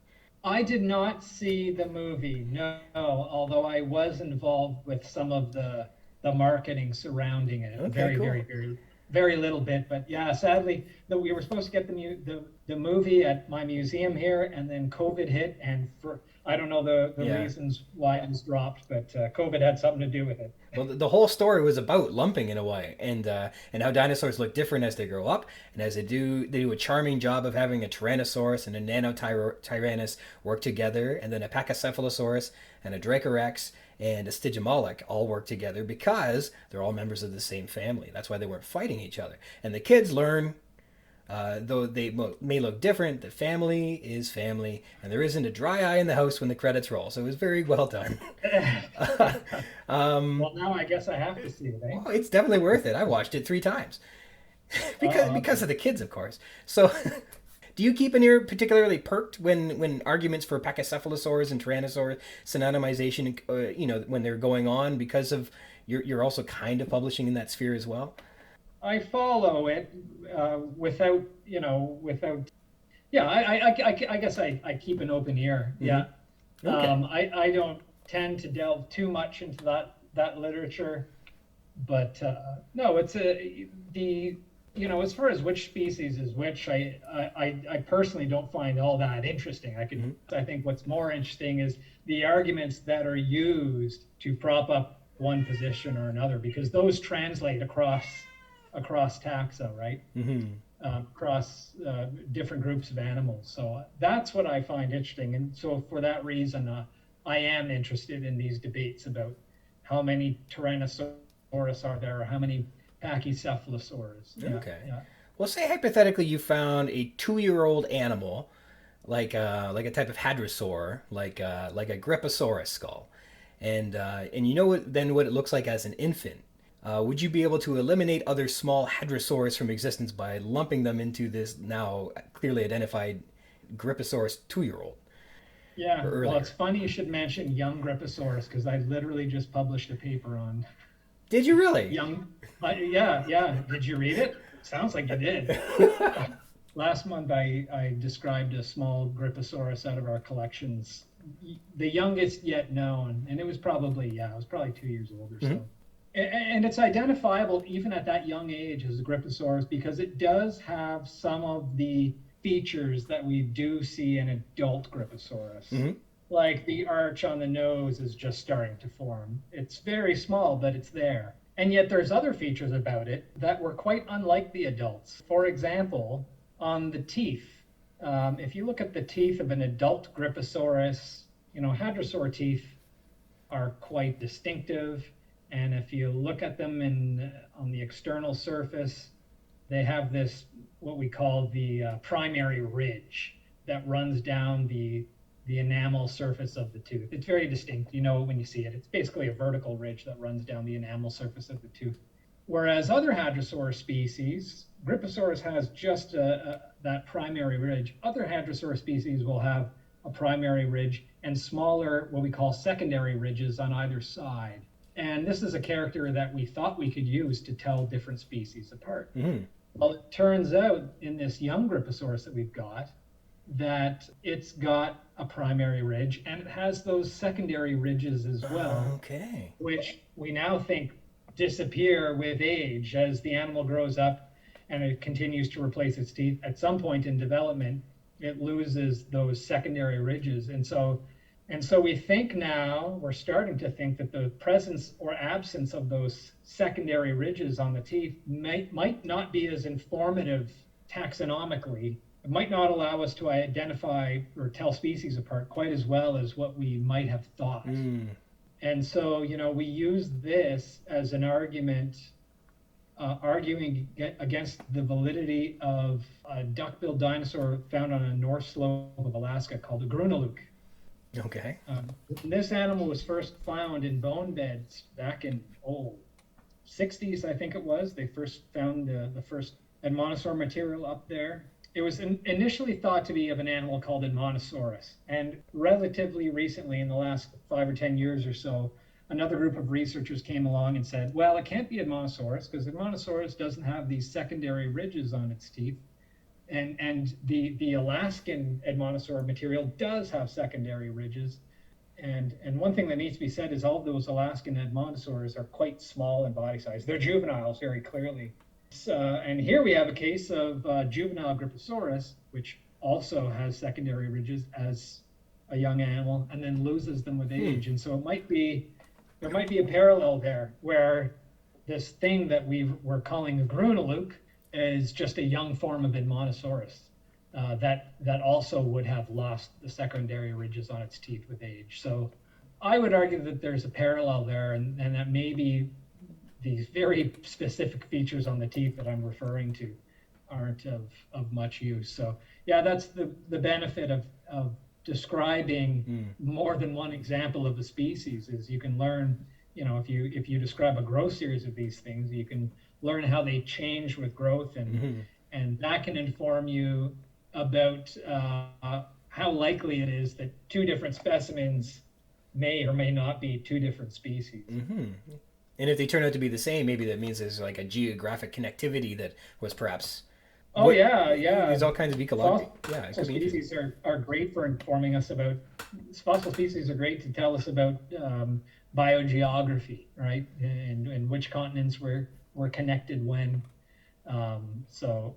I did not see the movie, no, although I was involved with some of the marketing surrounding it. Okay, very, very little bit. But yeah, sadly, we were supposed to get the movie at my museum here, and then COVID hit, and I don't know the reasons why it was dropped, but COVID had something to do with it. Well, the whole story was about lumping in a way, and how dinosaurs look different as they grow up, and as they do a charming job of having a Tyrannosaurus and a Nanotyrannus work together, and then a Pachycephalosaurus and a Dracorex and a Stygimoloch all work together because they're all members of the same family. That's why they weren't fighting each other. And the kids learn Though they may look different, the family is family, and there isn't a dry eye in the house when the credits roll. So it was very well done. Well, now I guess I have to see it, eh? Well, it's definitely worth it. I watched it 3 times because of the kids, of course. So, do you keep an ear particularly perked when arguments for pachycephalosaurs and tyrannosaurs synonymization, when they're going on because of you're also kind of publishing in that sphere as well? I follow it without. Yeah, I guess I keep an open ear. Mm-hmm. Yeah. Okay. I don't tend to delve too much into that literature, but no, it's as far as which species is which, I personally don't find all that interesting. I think what's more interesting is the arguments that are used to prop up one position or another, because those translate across taxa, right? Mm-hmm. Across different groups of animals. So that's what I find interesting. And so for that reason, I am interested in these debates about how many Tyrannosaurus are there, or how many Pachycephalosaurs. Yeah, Okay. yeah. Well, say hypothetically you found a 2-year-old animal, like a type of hadrosaur, like a Gryposaurus skull, and you know what it looks like as an infant. Would you be able to eliminate other small hadrosaurs from existence by lumping them into this now clearly identified Gryposaurus 2-year-old? Yeah, well, it's funny you should mention young Gryposaurus, because I literally just published a paper on Did you really? young. Yeah. Did you read it? Sounds like you did. Last month, I described a small Gryposaurus out of our collections, the youngest yet known, and it was probably 2 years old or so. Mm-hmm. And it's identifiable even at that young age as a Gryposaurus, because it does have some of the features that we do see in adult Gryposaurus. Mm-hmm. Like the arch on the nose is just starting to form. It's very small, but it's there. And yet there's other features about it that were quite unlike the adults. For example, on the teeth. If you look at the teeth of an adult Gryposaurus, hadrosaur teeth are quite distinctive. And if you look at them on the external surface, they have this, what we call the primary ridge that runs down the enamel surface of the tooth. It's very distinct. You know it when you see it. It's basically a vertical ridge that runs down the enamel surface of the tooth. Whereas other hadrosaur species, Gryposaurus has just that primary ridge. Other hadrosaur species will have a primary ridge and smaller, what we call secondary ridges on either side. And this is a character that we thought we could use to tell different species apart. Mm-hmm. Well, it turns out in this young Gryposaurus that we've got, that it's got a primary ridge and it has those secondary ridges as well. Okay. Which we now think disappear with age as the animal grows up and it continues to replace its teeth. At some point in development, it loses those secondary ridges. And so we think now, we're starting to think that the presence or absence of those secondary ridges on the teeth might not be as informative taxonomically. It might not allow us to identify or tell species apart quite as well as what we might have thought. Mm. And so, we use this as an argument, arguing against the validity of a duck-billed dinosaur found on a north slope of Alaska called Ugrunaaluk. Okay. This animal was first found in bone beds back in 60s, I think it was. They first found the first Edmontosaur material up there. It was initially thought to be of an animal called Edmontosaurus. And relatively recently, in the last 5 or 10 years or so, another group of researchers came along and said, well, it can't be Edmontosaurus because Edmontosaurus doesn't have these secondary ridges on its teeth. And the Alaskan Edmontosaur material does have secondary ridges. And one thing that needs to be said is all of those Alaskan Edmontosaurs are quite small in body size. They're juveniles, very clearly. And here we have a case of juvenile Gryposaurus, which also has secondary ridges as a young animal and then loses them with age. And so there might be a parallel there where this thing that we're calling Ugrunaaluk is just a young form of Edmontosaurus that also would have lost the secondary ridges on its teeth with age. So I would argue that there's a parallel there, and that maybe these very specific features on the teeth that I'm referring to aren't of much use. So yeah, that's the benefit of describing more than one example of a species is you can learn, if you describe a growth series of these things, you can learn how they change with growth, and that can inform you about how likely it is that two different specimens may or may not be two different species. And if they turn out to be the same, maybe that means there's like a geographic connectivity that was perhaps. Yeah. There's all kinds of ecological. Fossil species are great for informing us about. Fossil species are great to tell us about biogeography, right? And which continents were connected when. So,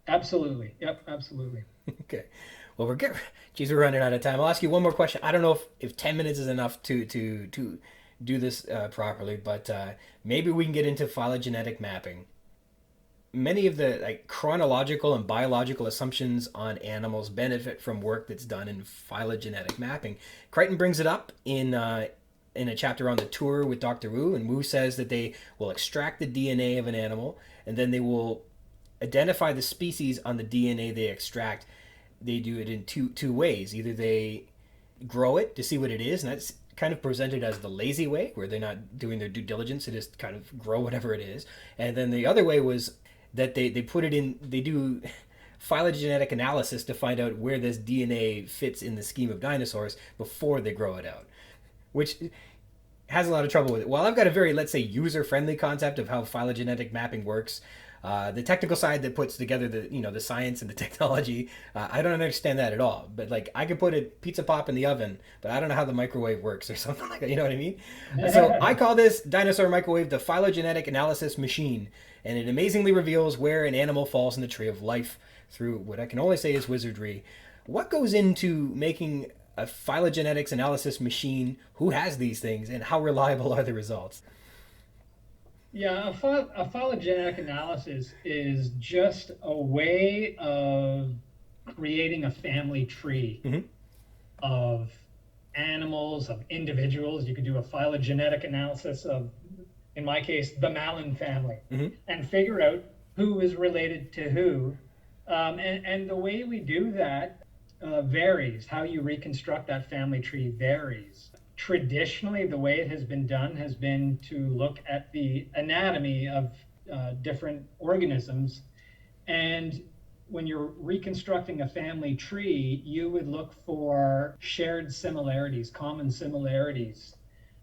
absolutely, yep, absolutely. Okay. Well, we're running out of time. I'll ask you one more question. I don't know if 10 minutes is enough to do this properly, but maybe we can get into phylogenetic mapping. Many of the chronological and biological assumptions on animals benefit from work that's done in phylogenetic mapping. Crichton brings it up in a chapter on the tour with Dr. Wu, and Wu says that they will extract the DNA of an animal, and then they will identify the species on the DNA they extract. They do it in two ways. Either they grow it to see what it is, and that's kind of presented as the lazy way, where they're not doing their due diligence to just kind of grow whatever it is. And then the other way was that they put it in, they do phylogenetic analysis to find out where this DNA fits in the scheme of dinosaurs before they grow it out, which has a lot of trouble with it. Well, I've got a very, let's say, user-friendly concept of how phylogenetic mapping works. The technical side that puts together the science and the technology, I don't understand that at all. But I could put a pizza pop in the oven, but I don't know how the microwave works or something like that. You know what I mean? So I call this dinosaur microwave the phylogenetic analysis machine, and it amazingly reveals where an animal falls in the tree of life through what I can only say is wizardry. What goes into making a phylogenetics analysis machine? Who has these things, and how reliable are the results? Yeah, a phylogenetic analysis is just a way of creating a family tree of animals, of individuals. You could do a phylogenetic analysis of, in my case, the Mallon family, and figure out who is related to who. And the way we do that varies. How you reconstruct that family tree varies. Traditionally, the way it has been done has been to look at the anatomy of different organisms. And when you're reconstructing a family tree, you would look for shared similarities, common similarities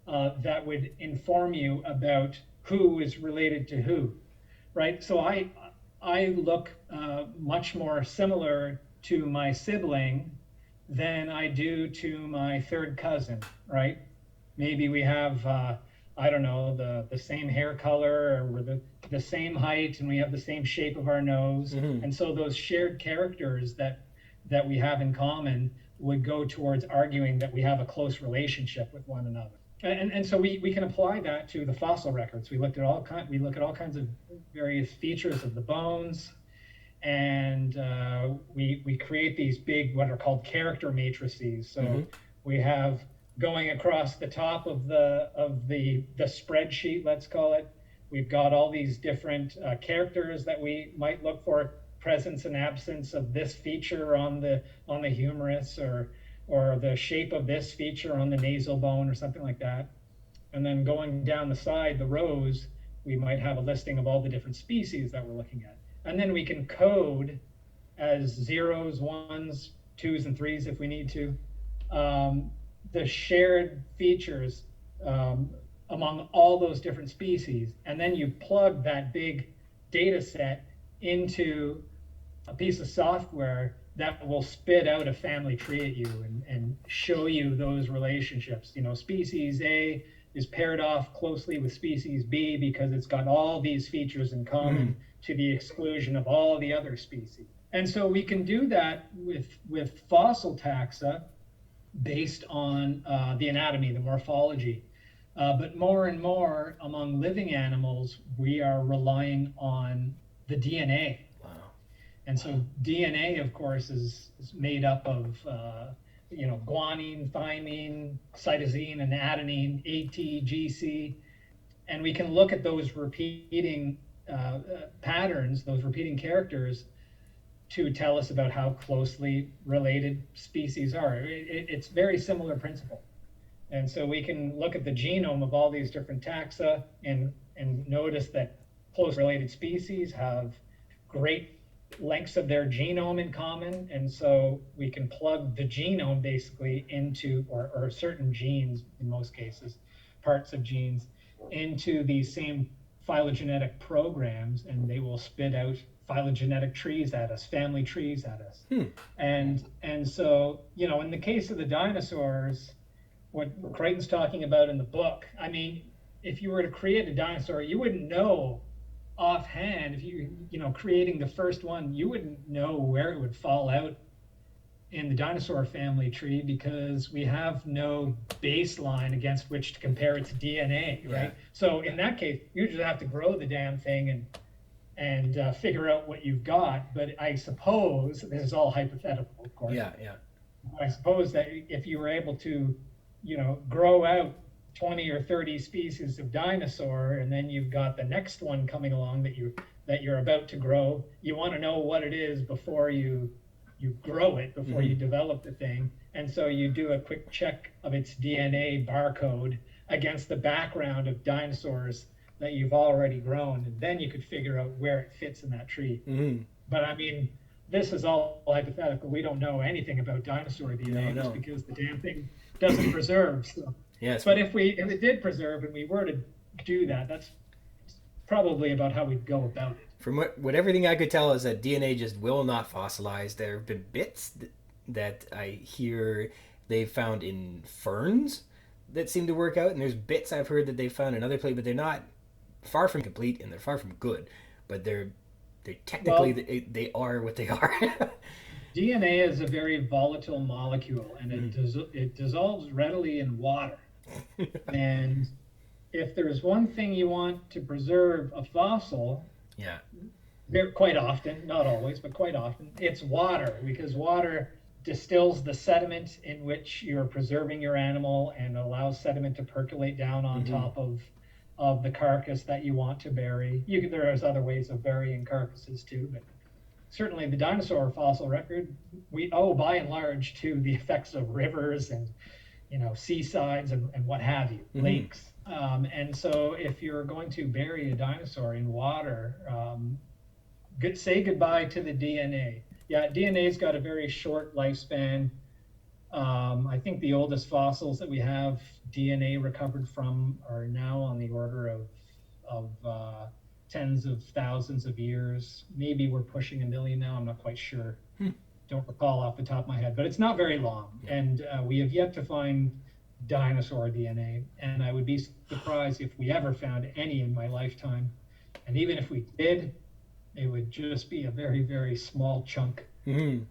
that would inform you about who is related to who, right? So I look much more similar to my sibling than I do to my third cousin, right? Maybe we have, I don't know, the same hair color, or we're the same height, and we have the same shape of our nose. And so those shared characters that we have in common would go towards arguing that we have a close relationship with one another. And so we can apply that to the fossil records. We look at all kinds of various features of the bones, and we create these big, what are called character matrices. So we have, going across the top of the spreadsheet, let's call it, we've got all these different characters that we might look for, presence and absence of this feature on the humerus, or the shape of this feature on the nasal bone, or something like that. And then going down the side, the rows, we might have a listing of all the different species that we're looking at. And then we can code as zeros, ones, twos, and threes if we need to, the shared features among all those different species. And then you plug that big data set into a piece of software that will spit out a family tree at you and show you those relationships. Species A is paired off closely with species B because it's got all these features in common, to the exclusion of all the other species. And so we can do that with fossil taxa based on the anatomy, the morphology. But more and more among living animals, we are relying on the DNA. Wow. And so DNA, of course, is made up of guanine, thymine, cytosine, and adenine, AT, GC. And we can look at those repeating patterns, those repeating characters, to tell us about how closely related species are. It's very similar principle. And so we can look at the genome of all these different taxa and notice that close related species have great lengths of their genome in common. And so we can plug the genome basically into, or certain genes in most cases, parts of genes, into these same phylogenetic programs, and they will spit out phylogenetic trees at us, family trees at us. And so, in the case of the dinosaurs, what Crichton's talking about in the book, I mean, if you were to create a dinosaur, you wouldn't know offhand, if creating the first one, you wouldn't know where it would fall out in the dinosaur family tree, because we have no baseline against which to compare its DNA, right? Yeah. So in that case, you just have to grow the damn thing and figure out what you've got. But I suppose, this is all hypothetical, of course. Yeah. I suppose that if you were able to, grow out 20 or 30 species of dinosaur, and then you've got the next one coming along that you're about to grow, you want to know what it is before you grow it, before you develop the thing. And so you do a quick check of its DNA barcode against the background of dinosaurs that you've already grown, and then you could figure out where it fits in that tree. But I mean, this is all hypothetical. We don't know anything about dinosaur DNA just because the damn thing doesn't preserve. So. Yes. But if it did preserve and we were to do that, that's probably about how we'd go about it. From what everything I could tell is that DNA just will not fossilize. There have been bits that I hear they've found in ferns that seem to work out, and there's bits I've heard that they found in other places, but they're not far from complete and they're far from good. But they're technically they are what they are. DNA is a very volatile molecule, and it dissolves readily in water. And if there's one thing you want to preserve a fossil, quite often, not always, but quite often, it's water, because water distills the sediment in which you're preserving your animal and allows sediment to percolate down on top of the carcass that you want to bury. There's other ways of burying carcasses too, but certainly the dinosaur fossil record, we owe by and large to the effects of rivers and seasides and what have you, lakes. And so if you're going to bury a dinosaur in water, say goodbye to the DNA. Yeah, DNA's got a very short lifespan. I think the oldest fossils that we have DNA recovered from are now on the order of tens of thousands of years. Maybe we're pushing 1 million now, I'm not quite sure. Don't recall off the top of my head, but it's not very long. And we have yet to find dinosaur DNA, and I would be surprised if we ever found any in my lifetime. And even if we did, it would just be a very, very small chunk. And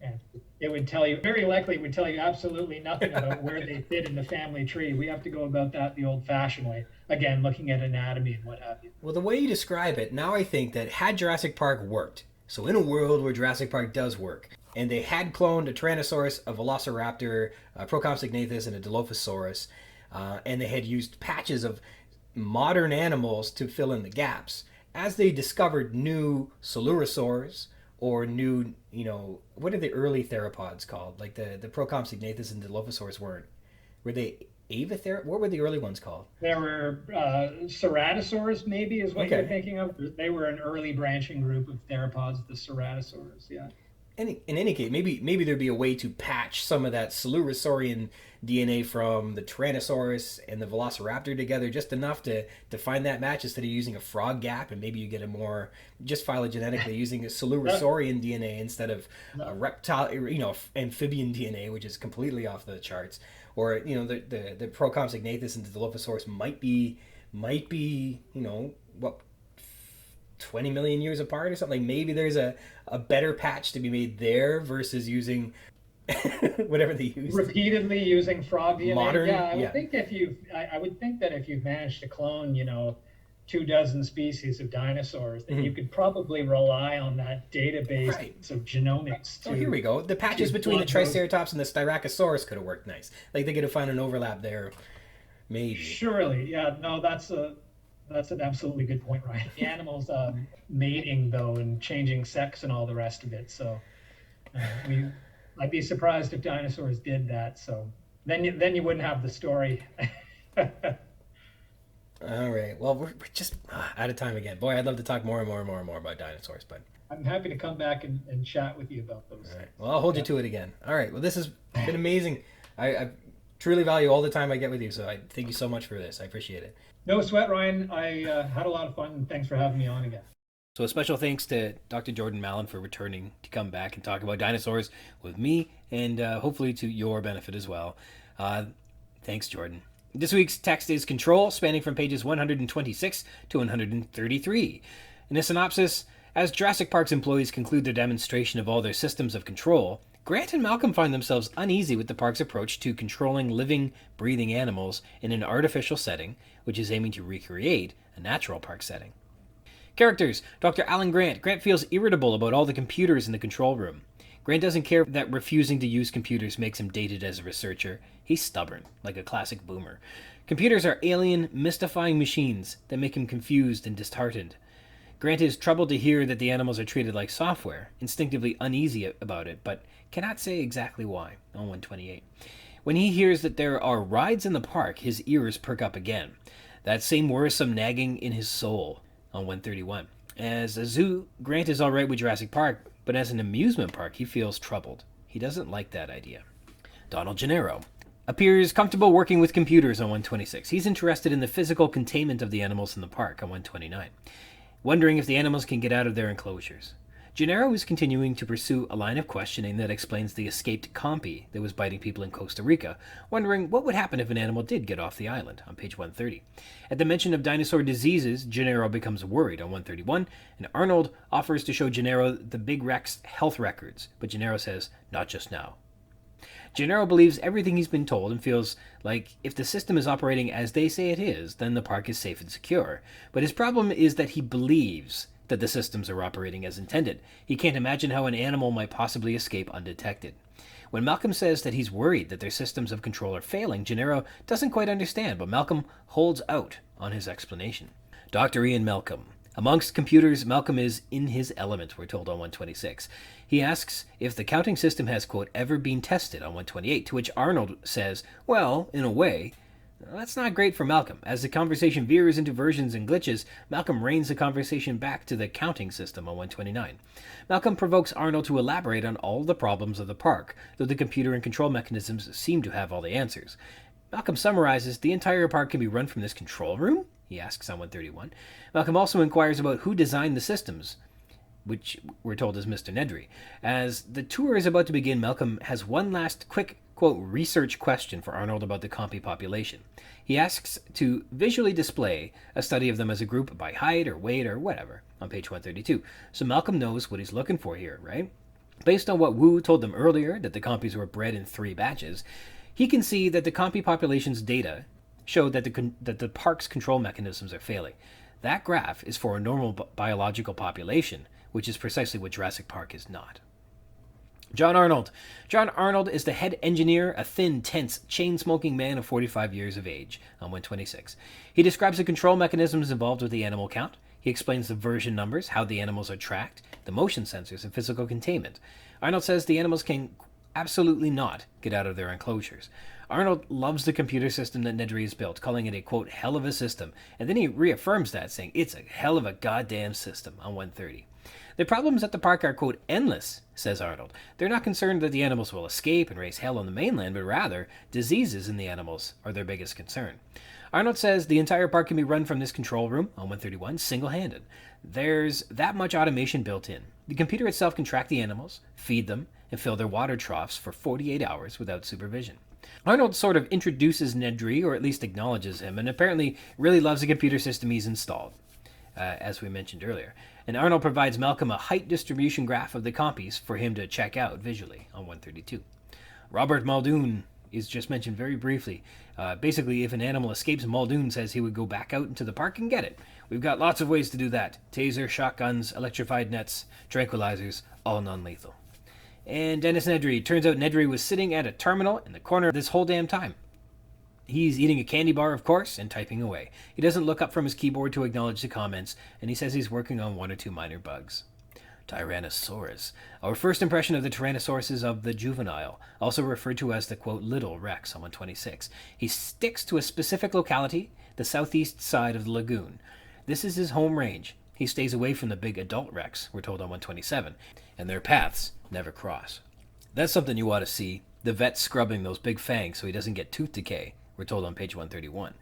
it would very likely would tell you absolutely nothing about where they fit in the family tree. We have to go about that the old-fashioned way. Again, looking at anatomy and what have you. Well, the way you describe it, now I think that had Jurassic Park worked, so in a world where Jurassic Park does work, and they had cloned a Tyrannosaurus, a Velociraptor, a Procompsognathus, and a Dilophosaurus, and they had used patches of modern animals to fill in the gaps. As they discovered new Saurosaurs, or new, what are the early theropods called? Like the Procompsognathus and Dilophosaurus weren't. Were they Avather? What were the early ones called? There were Ceratosaurs, maybe, is what you're thinking of. They were an early branching group of theropods, the Ceratosaurs, yeah. In any case, maybe there'd be a way to patch some of that Saurosaurian DNA from the Tyrannosaurus and the Velociraptor together, just enough to find that match instead of using a frog gap, and maybe you get a more just phylogenetically using a Saurosaurian DNA instead of a reptile, amphibian DNA, which is completely off the charts. Or the Procompsognathus and the Dilophosaurus might be 20 million years apart or something. Maybe there's a better patch to be made there versus using whatever they use. Repeatedly using frog DNA. Modern, I would think that if you've managed to clone, 24 species of dinosaurs, then you could probably rely on that database of genomics. Here we go. The patches between the Triceratops and the styracostosaurus could have worked nice. Like they could have found an overlap there, maybe. Surely, yeah. No, that's an absolutely good point, Ryan. The animals mating though and changing sex and all the rest of it. So I'd be surprised if dinosaurs did that. So then you wouldn't have the story. All right. Well, we're just out of time again. Boy, I'd love to talk more and more and more and more about dinosaurs, but I'm happy to come back and chat with you about those all right. things. Well, I'll hold you to it again. All right. Well, this has been amazing. I truly value all the time I get with you, so I thank you so much for this. I appreciate it. No sweat, Ryan. I had a lot of fun, and thanks for having me on again. So a special thanks to Dr. Jordan Mallon for returning to come back and talk about dinosaurs with me, and hopefully to your benefit as well. Thanks, Jordan. This week's text is Control, spanning from pages 126 to 133. In a synopsis, as Jurassic Park's employees conclude their demonstration of all their systems of control, Grant and Malcolm find themselves uneasy with the park's approach to controlling living, breathing animals in an artificial setting, which is aiming to recreate a natural park setting. Characters: Dr. Alan Grant. Grant feels irritable about all the computers in the control room. Grant doesn't care that refusing to use computers makes him dated as a researcher. He's stubborn, like a classic boomer. Computers are alien, mystifying machines that make him confused and disheartened. Grant is troubled to hear that the animals are treated like software, instinctively uneasy about it, but cannot say exactly why. On 128. When he hears that there are rides in the park, his ears perk up again. That same worrisome nagging in his soul. On 131. As a zoo, Grant is alright with Jurassic Park, but as an amusement park, he feels troubled. He doesn't like that idea. Donald Gennaro appears comfortable working with computers on 126. He's interested in the physical containment of the animals in the park on 129, wondering if the animals can get out of their enclosures. Gennaro is continuing to pursue a line of questioning that explains the escaped compy that was biting people in Costa Rica, wondering what would happen if an animal did get off the island, on page 130. At the mention of dinosaur diseases, Gennaro becomes worried on 131, and Arnold offers to show Gennaro the Big Rex health records, but Gennaro says, not just now. Gennaro believes everything he's been told and feels like if the system is operating as they say it is, then the park is safe and secure. But his problem is that he believes that the systems are operating as intended. He can't imagine how an animal might possibly escape undetected. When Malcolm says that he's worried that their systems of control are failing, Gennaro doesn't quite understand, but Malcolm holds out on his explanation. Dr. Ian Malcolm. Amongst computers, Malcolm is in his element, we're told on 126. He asks if the counting system has, quote, ever been tested on 128, to which Arnold says, well, in a way. That's not great for Malcolm. As the conversation veers into versions and glitches, Malcolm reins the conversation back to the counting system on 129. Malcolm provokes Arnold to elaborate on all the problems of the park, though the computer and control mechanisms seem to have all the answers. Malcolm summarizes, the entire park can be run from this control room? He asks on 131. Malcolm also inquires about who designed the systems, which we're told is Mr. Nedry. As the tour is about to begin, Malcolm has one last quick, quote, research question for Arnold about the compy population. He asks to visually display a study of them as a group by height or weight or whatever on page 132. So Malcolm knows what he's looking for here, right? Based on what Wu told them earlier, that the compies were bred in 3 batches, he can see that the compy population's data show that the park's control mechanisms are failing. That graph is for a normal biological population, which is precisely what Jurassic Park is not. John Arnold. John Arnold is the head engineer, a thin, tense, chain-smoking man of 45 years of age, on 126. He describes the control mechanisms involved with the animal count. He explains the version numbers, how the animals are tracked, the motion sensors, and physical containment. Arnold says the animals can absolutely not get out of their enclosures. Arnold loves the computer system that Nedry has built, calling it a, quote, hell of a system, and then he reaffirms that, saying it's a hell of a goddamn system on 130. The problems at the park are, quote, endless, says Arnold. They're not concerned that the animals will escape and raise hell on the mainland, but rather, diseases in the animals are their biggest concern. Arnold says the entire park can be run from this control room, on 131, single-handed. There's that much automation built in. The computer itself can track the animals, feed them, and fill their water troughs for 48 hours without supervision. Arnold sort of introduces Nedry, or at least acknowledges him, and apparently really loves the computer system he's installed, as we mentioned earlier. And Arnold provides Malcolm a height distribution graph of the compies for him to check out visually on 132. Robert Muldoon is just mentioned very briefly. Basically, if an animal escapes, Muldoon says he would go back out into the park and get it. We've got lots of ways to do that. Taser, shotguns, electrified nets, tranquilizers, all non-lethal. And Dennis Nedry. Turns out Nedry was sitting at a terminal in the corner this whole damn time. He's eating a candy bar, of course, and typing away. He doesn't look up from his keyboard to acknowledge the comments, and he says he's working on 1 or 2 minor bugs. Tyrannosaurus. Our first impression of the Tyrannosaurus is of the juvenile, also referred to as the, quote, little Rex on 126. He sticks to a specific locality, the southeast side of the lagoon. This is his home range. He stays away from the big adult Rex, we're told on 127, and their paths never cross. That's something you ought to see, the vet scrubbing those big fangs so he doesn't get tooth decay, we're told on page 131.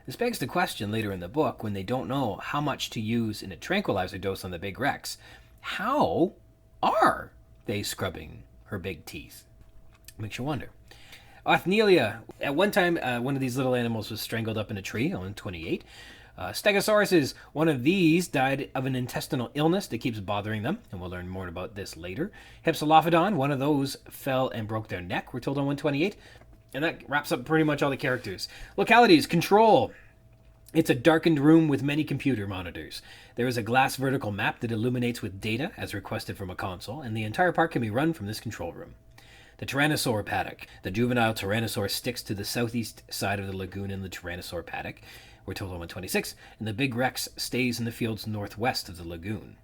This begs the question later in the book, when they don't know how much to use in a tranquilizer dose on the big Rex, how are they scrubbing her big teeth? Makes you wonder. Othnielia. At one time, one of these little animals was strangled up in a tree on 28. Stegosauruses, one of these died of an intestinal illness that keeps bothering them, and we'll learn more about this later. Hypsilophodon, one of those fell and broke their neck, we're told on 128. And that wraps up pretty much all the characters. Localities, control. It's a darkened room with many computer monitors. There is a glass vertical map that illuminates with data as requested from a console, and the entire park can be run from this control room. The Tyrannosaur paddock. The juvenile Tyrannosaur sticks to the southeast side of the lagoon in the Tyrannosaur paddock, we're told on 126, and the big Rex stays in the fields northwest of the lagoon.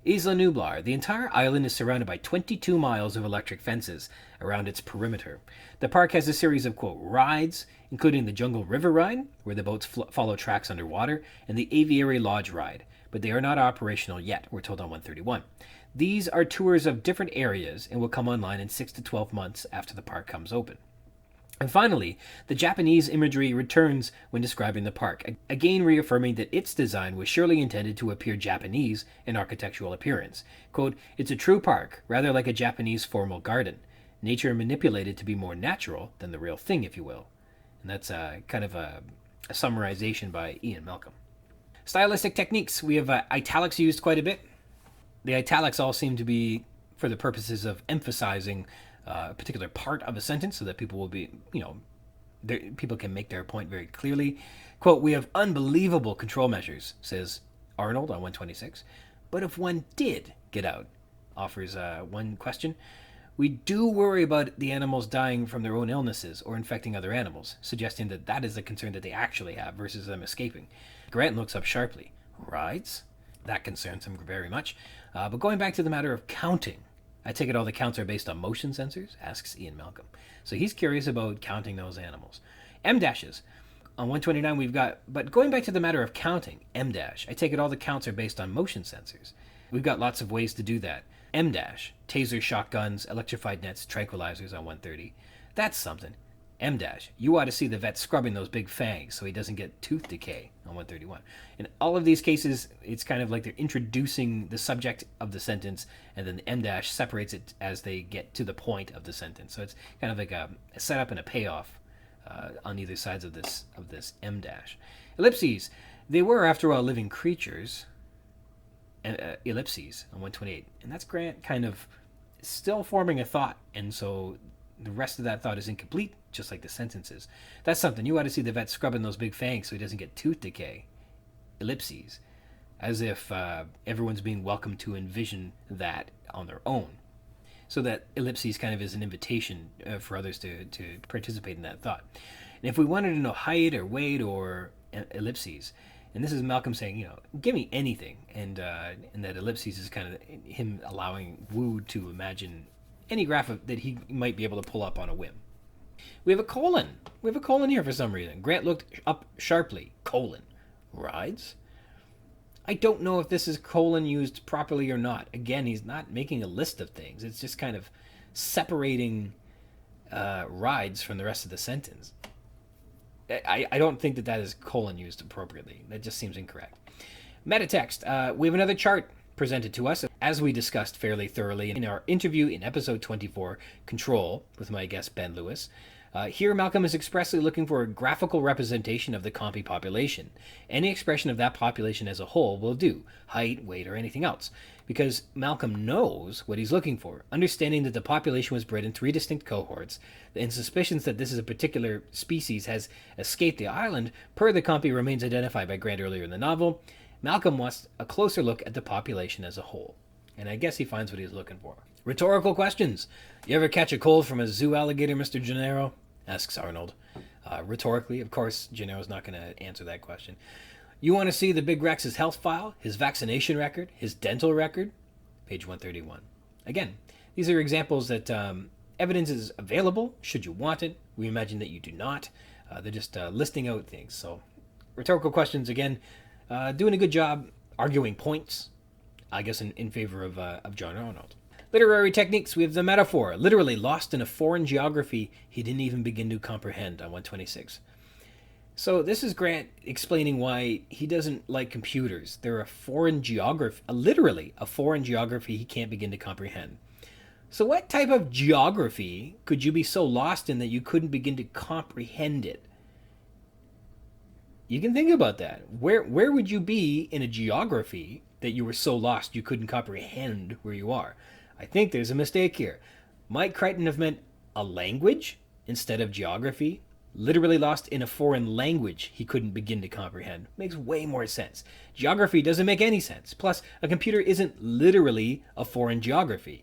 Isla Nublar. The entire island is surrounded by 22 miles of electric fences around its perimeter. The park has a series of, quote, rides, including the Jungle River Ride, where the boats follow tracks underwater, and the Aviary Lodge Ride, but they are not operational yet, we're told on 131. These are tours of different areas and will come online in 6 to 12 months after the park comes open. And finally, the Japanese imagery returns when describing the park, again reaffirming that its design was surely intended to appear Japanese in architectural appearance. Quote, it's a true park, rather like a Japanese formal garden. Nature manipulated to be more natural than the real thing, if you will. And that's kind of a summarization by Ian Malcolm. Stylistic techniques. We have italics used quite a bit. The italics all seem to be for the purposes of emphasizing a particular part of a sentence so that people will be, people can make their point very clearly. Quote, we have unbelievable control measures, says Arnold on 126. But if one did get out, offers one question, we do worry about the animals dying from their own illnesses or infecting other animals, suggesting that that is the concern that they actually have versus them escaping. Grant looks up sharply. Rides? That concerns him very much. But going back to the matter of counting, I take it all the counts are based on motion sensors? Asks Ian Malcolm. So he's curious about counting those animals. M-dashes. On 129 we've got, but going back to the matter of counting, M-dash, I take it all the counts are based on motion sensors. We've got lots of ways to do that. M-dash, tasers, shotguns, electrified nets, tranquilizers on 130. That's something. M-dash, you ought to see the vet scrubbing those big fangs so he doesn't get tooth decay on 131. In all of these cases, it's kind of like they're introducing the subject of the sentence, and then the M-dash separates it as they get to the point of the sentence. So it's kind of like a setup and a payoff on either sides of this M-dash. Ellipses, they were, after all, living creatures. Ellipses on 128. And that's Grant kind of still forming a thought, and so the rest of that thought is incomplete, just like the sentences. That's something. You ought to see the vet scrubbing those big fangs so he doesn't get tooth decay. Ellipses. As if everyone's being welcome to envision that on their own. So that ellipses kind of is an invitation for others to participate in that thought. And if we wanted to know height or weight or ellipses, and this is Malcolm saying, give me anything. And that ellipses is kind of him allowing Wu to imagine any graph that he might be able to pull up on a whim. We have a colon. We have a colon here for some reason. Grant looked up sharply. Colon. Rides? I don't know if this is colon used properly or not. Again, he's not making a list of things. It's just kind of separating rides from the rest of the sentence. I don't think that is colon used appropriately. That just seems incorrect. Metatext. We have another chart presented to us, as we discussed fairly thoroughly in our interview in episode 24, Control, with my guest Ben Lewis. Here, Malcolm is expressly looking for a graphical representation of the Compy population. Any expression of that population as a whole will do, height, weight, or anything else, because Malcolm knows what he's looking for, understanding that the population was bred in 3 distinct cohorts, and suspicions that this is a particular species has escaped the island, per the Compy remains identified by Grant earlier in the novel. Malcolm wants a closer look at the population as a whole, and I guess he finds what he's looking for. Rhetorical questions. You ever catch a cold from a zoo alligator, Mr. Gennaro? Asks Arnold. Rhetorically, of course, Gennaro's not going to answer that question. You want to see the Big Rex's health file, his vaccination record, his dental record? page 131. Again, these are examples that evidence is available should you want it. We imagine that you do not. They're just listing out things. So rhetorical questions, again, doing a good job arguing points, I guess, in favor of John Arnold. Literary techniques, we have the metaphor, literally lost in a foreign geography he didn't even begin to comprehend on 126. So this is Grant explaining why he doesn't like computers. They're a foreign geography, literally a foreign geography he can't begin to comprehend. So what type of geography could you be so lost in that you couldn't begin to comprehend it? You can think about that. Where would you be in a geography that you were so lost you couldn't comprehend where you are? I think there's a mistake here. Might Crichton have meant a language instead of geography? Literally lost in a foreign language he couldn't begin to comprehend. Makes way more sense. Geography doesn't make any sense. Plus, a computer isn't literally a foreign geography.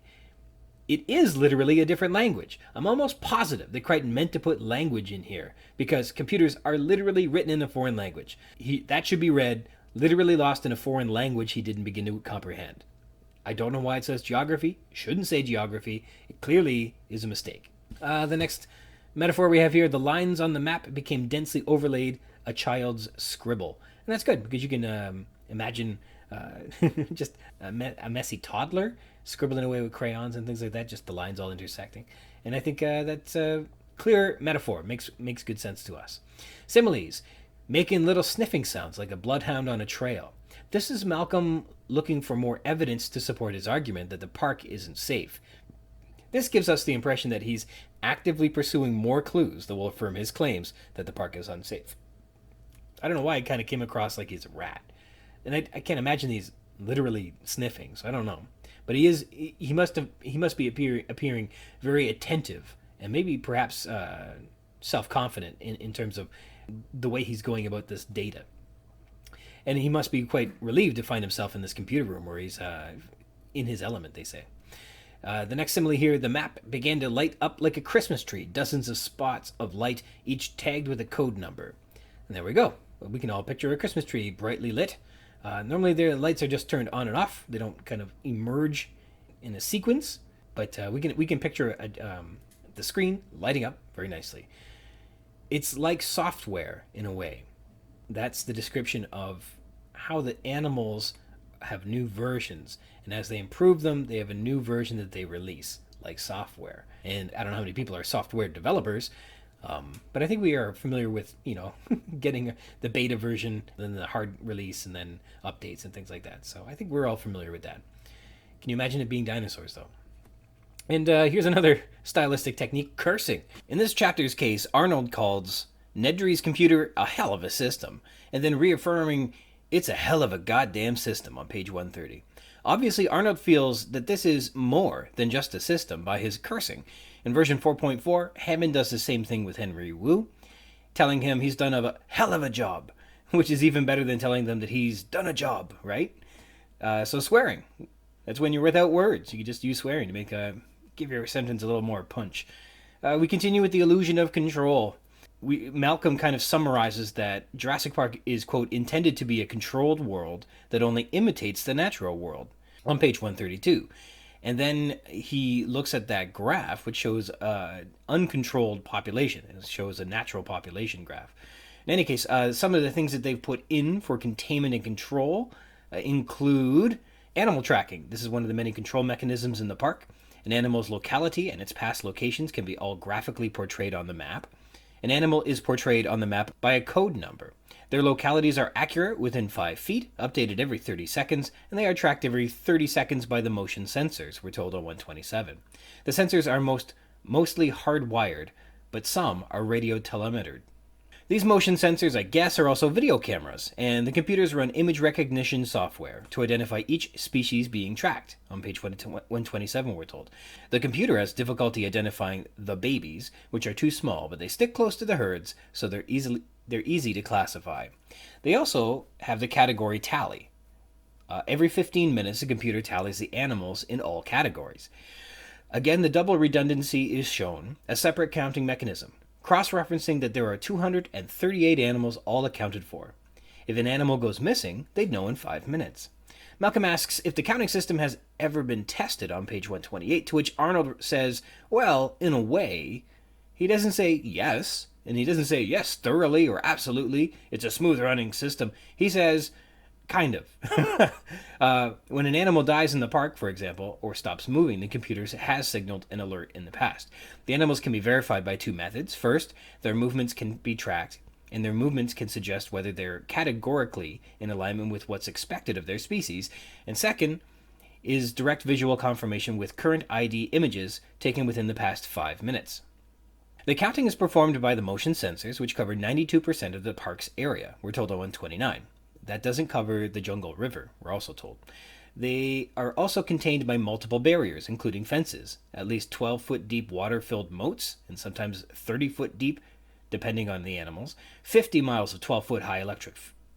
It is literally a different language. I'm almost positive that Crichton meant to put language in here because computers are literally written in a foreign language. That should be read, literally lost in a foreign language he didn't begin to comprehend. I don't know why it says geography. It shouldn't say geography. It clearly is a mistake. The next metaphor we have here, the lines on the map became densely overlaid a child's scribble. And that's good because you can imagine just a messy toddler scribbling away with crayons and things like that, just the lines all intersecting. And I think that's a clear metaphor. Makes good sense to us. Similes, making little sniffing sounds like a bloodhound on a trail. This is Malcolm looking for more evidence to support his argument that the park isn't safe. This gives us the impression that he's actively pursuing more clues that will affirm his claims that the park is unsafe. I don't know why it kind of came across like he's a rat. And I can't imagine he's literally sniffing, so I don't know. But he must be appearing very attentive and maybe perhaps self-confident in terms of the way he's going about this data. And he must be quite relieved to find himself in this computer room where he's in his element, they say. The next simile here, the map began to light up like a Christmas tree, dozens of spots of light, each tagged with a code number. And there we go. We can all picture a Christmas tree brightly lit. Normally their lights are just turned on and off. They don't kind of emerge in a sequence, but we can picture the screen lighting up very nicely. It's like software in a way. That's the description of how the animals have new versions, and as they improve them, they have a new version that they release, like software. And I don't know how many people are software developers, but I think we are familiar with, getting the beta version, then the hard release, and then updates and things like that. So I think we're all familiar with that. Can you imagine it being dinosaurs, though? And here's another stylistic technique, cursing. In this chapter's case, Arnold calls Nedry's computer a hell of a system, and then reaffirming it's a hell of a goddamn system on page 130. Obviously, Arnold feels that this is more than just a system by his cursing. In version 4.4, Hammond does the same thing with Henry Wu, telling him he's done a hell of a job, which is even better than telling them that he's done a job, right? So swearing. That's when you're without words. You can just use swearing to give your sentence a little more punch. We continue with the illusion of control. Malcolm kind of summarizes that Jurassic Park is, quote, intended to be a controlled world that only imitates the natural world on page 132. And then he looks at that graph, which shows uncontrolled population. It shows a natural population graph. In any case, some of the things that they've put in for containment and control include animal tracking. This is one of the many control mechanisms in the park. An animal's locality and its past locations can be all graphically portrayed on the map. An animal is portrayed on the map by a code number. Their localities are accurate within 5 feet, updated every 30 seconds, and they are tracked every 30 seconds by the motion sensors, we're told on 127. The sensors are mostly hardwired, but some are radio telemetered. These motion sensors, I guess, are also video cameras, and the computers run image recognition software to identify each species being tracked. On page 127, we're told. The computer has difficulty identifying the babies, which are too small, but they stick close to the herds, so they're easy to classify. They also have the category tally. Every 15 minutes, the computer tallies the animals in all categories. Again, the double redundancy is shown, a separate counting mechanism, cross-referencing that there are 238 animals all accounted for. If an animal goes missing, they'd know in 5 minutes. Malcolm asks if the counting system has ever been tested on page 128, to which Arnold says, well, in a way. He doesn't say yes, and he doesn't say yes thoroughly or absolutely. It's a smooth running system. He says, kind of. When an animal dies in the park, for example, or stops moving, the computer has signaled an alert in the past. The animals can be verified by two methods. First, their movements can be tracked, and their movements can suggest whether they're categorically in alignment with what's expected of their species. And second is direct visual confirmation with current ID images taken within the past 5 minutes. The counting is performed by the motion sensors, which cover 92% of the park's area, we're told on 129. That doesn't cover the Jungle River, we're also told. They are also contained by multiple barriers, including fences, at least 12-foot deep water-filled moats, and sometimes 30-foot deep, depending on the animals, 50 miles of 12-foot high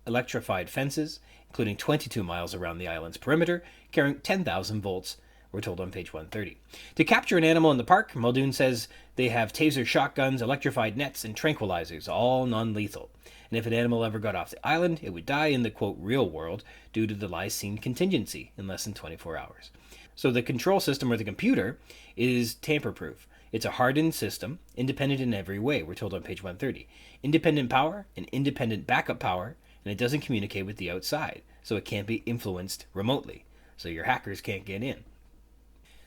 electrified fences, including 22 miles around the island's perimeter, carrying 10,000 volts, we're told on page 130. To capture an animal in the park, Muldoon says they have taser shotguns, electrified nets, and tranquilizers, all non-lethal. And if an animal ever got off the island, it would die in the, quote, real world due to the lysine contingency in less than 24 hours. So the control system, or the computer, is tamper-proof. It's a hardened system, independent in every way, we're told on page 130. Independent power and independent backup power, and it doesn't communicate with the outside, so it can't be influenced remotely, so your hackers can't get in.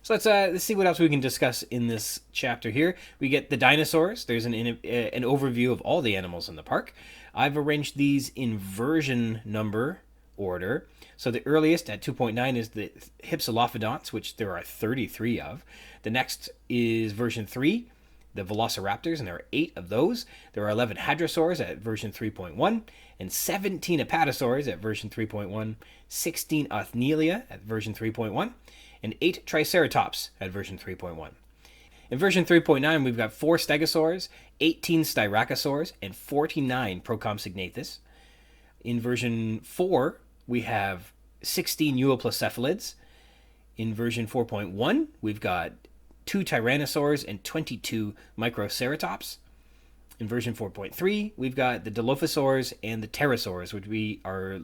So let's see what else we can discuss in this chapter here. We get the dinosaurs. There's an overview of all the animals in the park. I've arranged these in version number order. So the earliest at 2.9 is the hypsilophodonts, which there are 33 of. The next is version 3, the velociraptors, and there are 8 of those. There are 11 hadrosaurs at version 3.1, and 17 apatosaurs at version 3.1, 16 othnielia at version 3.1, and 8 triceratops at version 3.1. In version 3.9, we've got 4 stegosaurs, 18 styracosaurs, and 49 procompsognathus. In version 4, we have 16 euoplocephalids. In version 4.1, we've got 2 tyrannosaurs and 22 microceratops. In version 4.3, we've got the dilophosaurs and the pterosaurs, which we are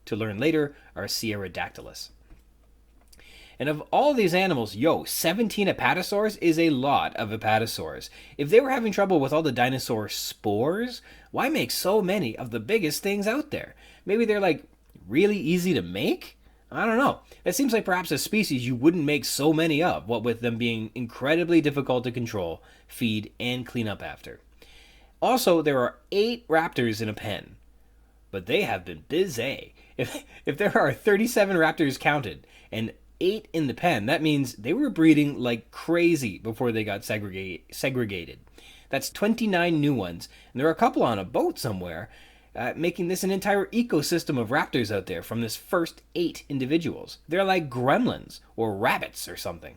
to learn later are Sierradactylus. And of all these animals, 17 apatosaurs is a lot of apatosaurs. If they were having trouble with all the dinosaur spores, why make so many of the biggest things out there? Maybe they're like really easy to make? I don't know. It seems like perhaps a species you wouldn't make so many of, what with them being incredibly difficult to control, feed, and clean up after. Also, there are 8 raptors in a pen, but they have been busy. If there are 37 raptors counted and 8 in the pen, that means they were breeding like crazy before they got segregated. That's 29 new ones, and there are a couple on a boat somewhere, making this an entire ecosystem of raptors out there from this first 8 individuals. They're like gremlins or rabbits or something.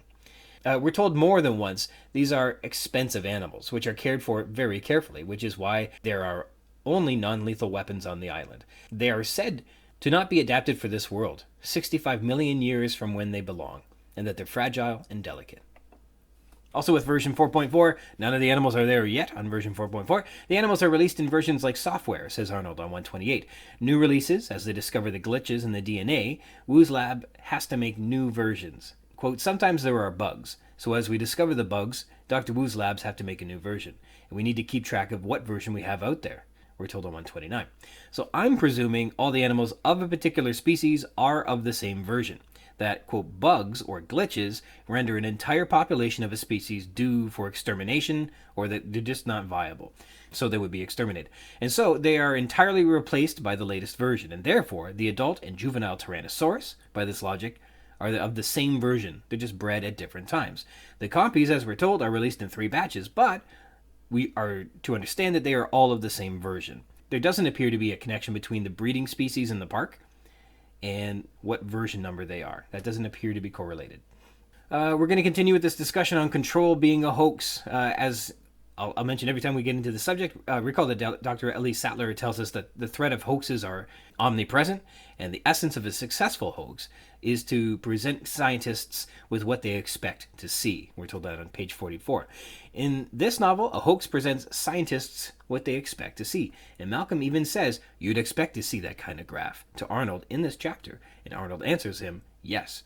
We're told more than once these are expensive animals, which are cared for very carefully, which is why there are only non-lethal weapons on the island. They are said to not be adapted for this world, 65 million years from when they belong, and that they're fragile and delicate. Also with version 4.4, none of the animals are there yet on version 4.4. The animals are released in versions like software, says Arnold on 128. New releases, as they discover the glitches in the DNA, Wu's lab has to make new versions. Quote, sometimes there are bugs, so as we discover the bugs, Dr. Wu's labs have to make a new version, and we need to keep track of what version we have out there. We're told on 129. So I'm presuming all the animals of a particular species are of the same version. That, quote, bugs or glitches render an entire population of a species due for extermination, or that they're just not viable. So they would be exterminated. And so they are entirely replaced by the latest version, and therefore the adult and juvenile Tyrannosaurus, by this logic, are of the same version. They're just bred at different times. The compies, as we're told, are released in 3 batches, but we are to understand that they are all of the same version. There doesn't appear to be a connection between the breeding species in the park and what version number they are. That doesn't appear to be correlated. We're going to continue with this discussion on control being a hoax. As I'll mention every time we get into the subject. Recall that Dr. Ellie Sattler tells us that the threat of hoaxes are omnipresent, and the essence of a successful hoax is to present scientists with what they expect to see. We're told that on page 44. In this novel, a hoax presents scientists what they expect to see. And Malcolm even says, you'd expect to see that kind of graph to Arnold in this chapter. And Arnold answers him, yes.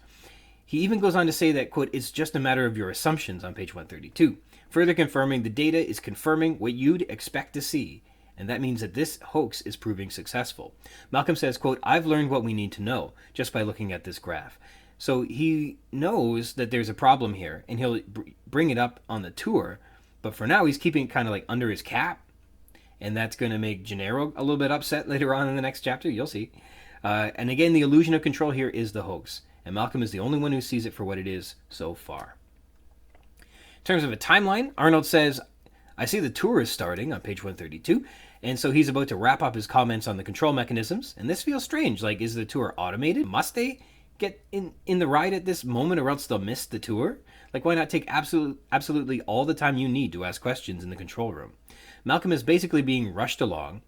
He even goes on to say that, quote, it's just a matter of your assumptions on page 132. Further confirming the data is confirming what you'd expect to see, and that means that this hoax is proving successful. Malcolm says, quote, I've learned what we need to know just by looking at this graph. So he knows that there's a problem here, and he'll bring it up on the tour, but for now he's keeping it kind of like under his cap, and that's going to make Gennaro a little bit upset later on in the next chapter. You'll see. And again, the illusion of control here is the hoax, and Malcolm is the only one who sees it for what it is so far. In terms of a timeline, Arnold says, I see the tour is starting on page 132, and so he's about to wrap up his comments on the control mechanisms, and this feels strange. Like, is the tour automated? Must they get in the ride at this moment or else they'll miss the tour? Like, why not take absolutely all the time you need to ask questions in the control room? Malcolm is basically being rushed along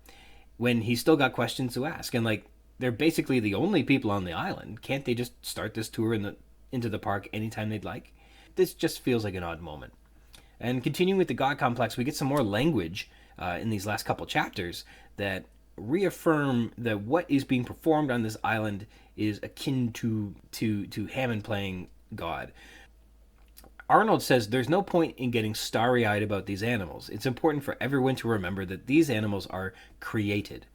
when he's still got questions to ask, and like, they're basically the only people on the island. Can't they just start this tour into the park anytime they'd like? This just feels like an odd moment. And continuing with the God complex, we get some more language in these last couple chapters that reaffirm that what is being performed on this island is akin to Hammond playing God. Arnold says there's no point in getting starry-eyed about these animals. It's important for everyone to remember that these animals are created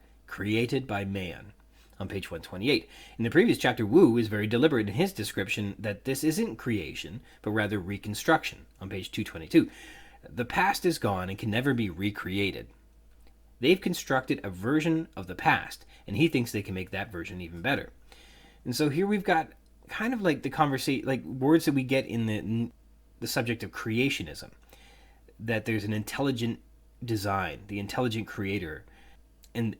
by man. On page 128. In the previous chapter, Wu is very deliberate in his description that this isn't creation, but rather reconstruction. On page 222. The past is gone and can never be recreated. They've constructed a version of the past, and he thinks they can make that version even better. And so here we've got kind of like the conversation, like words that we get in the subject of creationism. That there's an intelligent design, the intelligent creator, and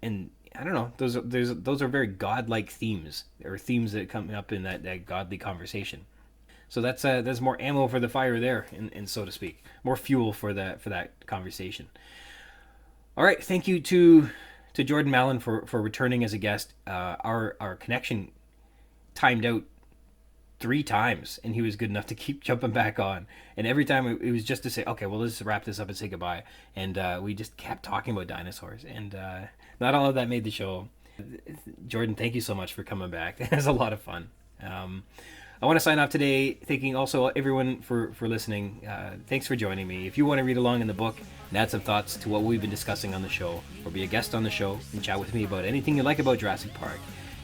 I don't know. Those are very godlike themes, or themes that come up in that godly conversation. So that's more ammo for the fire there, and so to speak, more fuel for that conversation. All right, thank you to Jordan Mallon for returning as a guest. Our connection timed out 3 times, and he was good enough to keep jumping back on. And every time it was just to say, okay, well, let's wrap this up and say goodbye. And we just kept talking about dinosaurs, and not all of that made the show. Jordan, thank you so much for coming back. It was a lot of fun. I want to sign off today thanking also everyone for listening. Thanks for joining me. If you want to read along in the book and add some thoughts to what we've been discussing on the show, or be a guest on the show and chat with me about anything you like about Jurassic Park,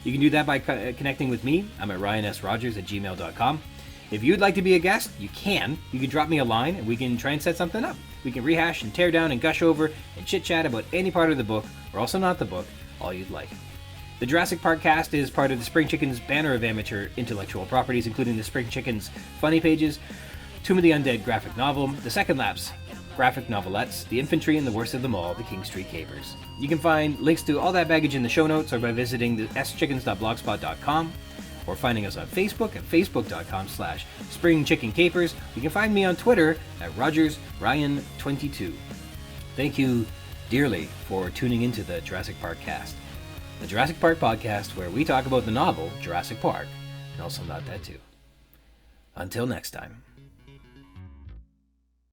you can do that by connecting with me. I'm at ryansrogers@gmail.com. If you'd like to be a guest, you can. You can drop me a line and we can try and set something up. We can rehash and tear down and gush over and chit-chat about any part of the book, or also not the book, all you'd like. The Jurassic Park-Cast is part of the Spring Chicken's banner of amateur intellectual properties, including the Spring Chicken's Funny Pages, Tomb of the Undead graphic novel, The Second Lapse graphic novelettes, The Infantry, and the worst of them all, The King Street Capers. You can find links to all that baggage in the show notes, or by visiting the schickens.blogspot.com, or finding us on Facebook at facebook.com/springchickencapers. You can find me on Twitter at RogersRyan22. Thank you dearly for tuning into the Jurassic Park-Cast, the Jurassic Park podcast where we talk about the novel Jurassic Park, and also not that too. Until next time.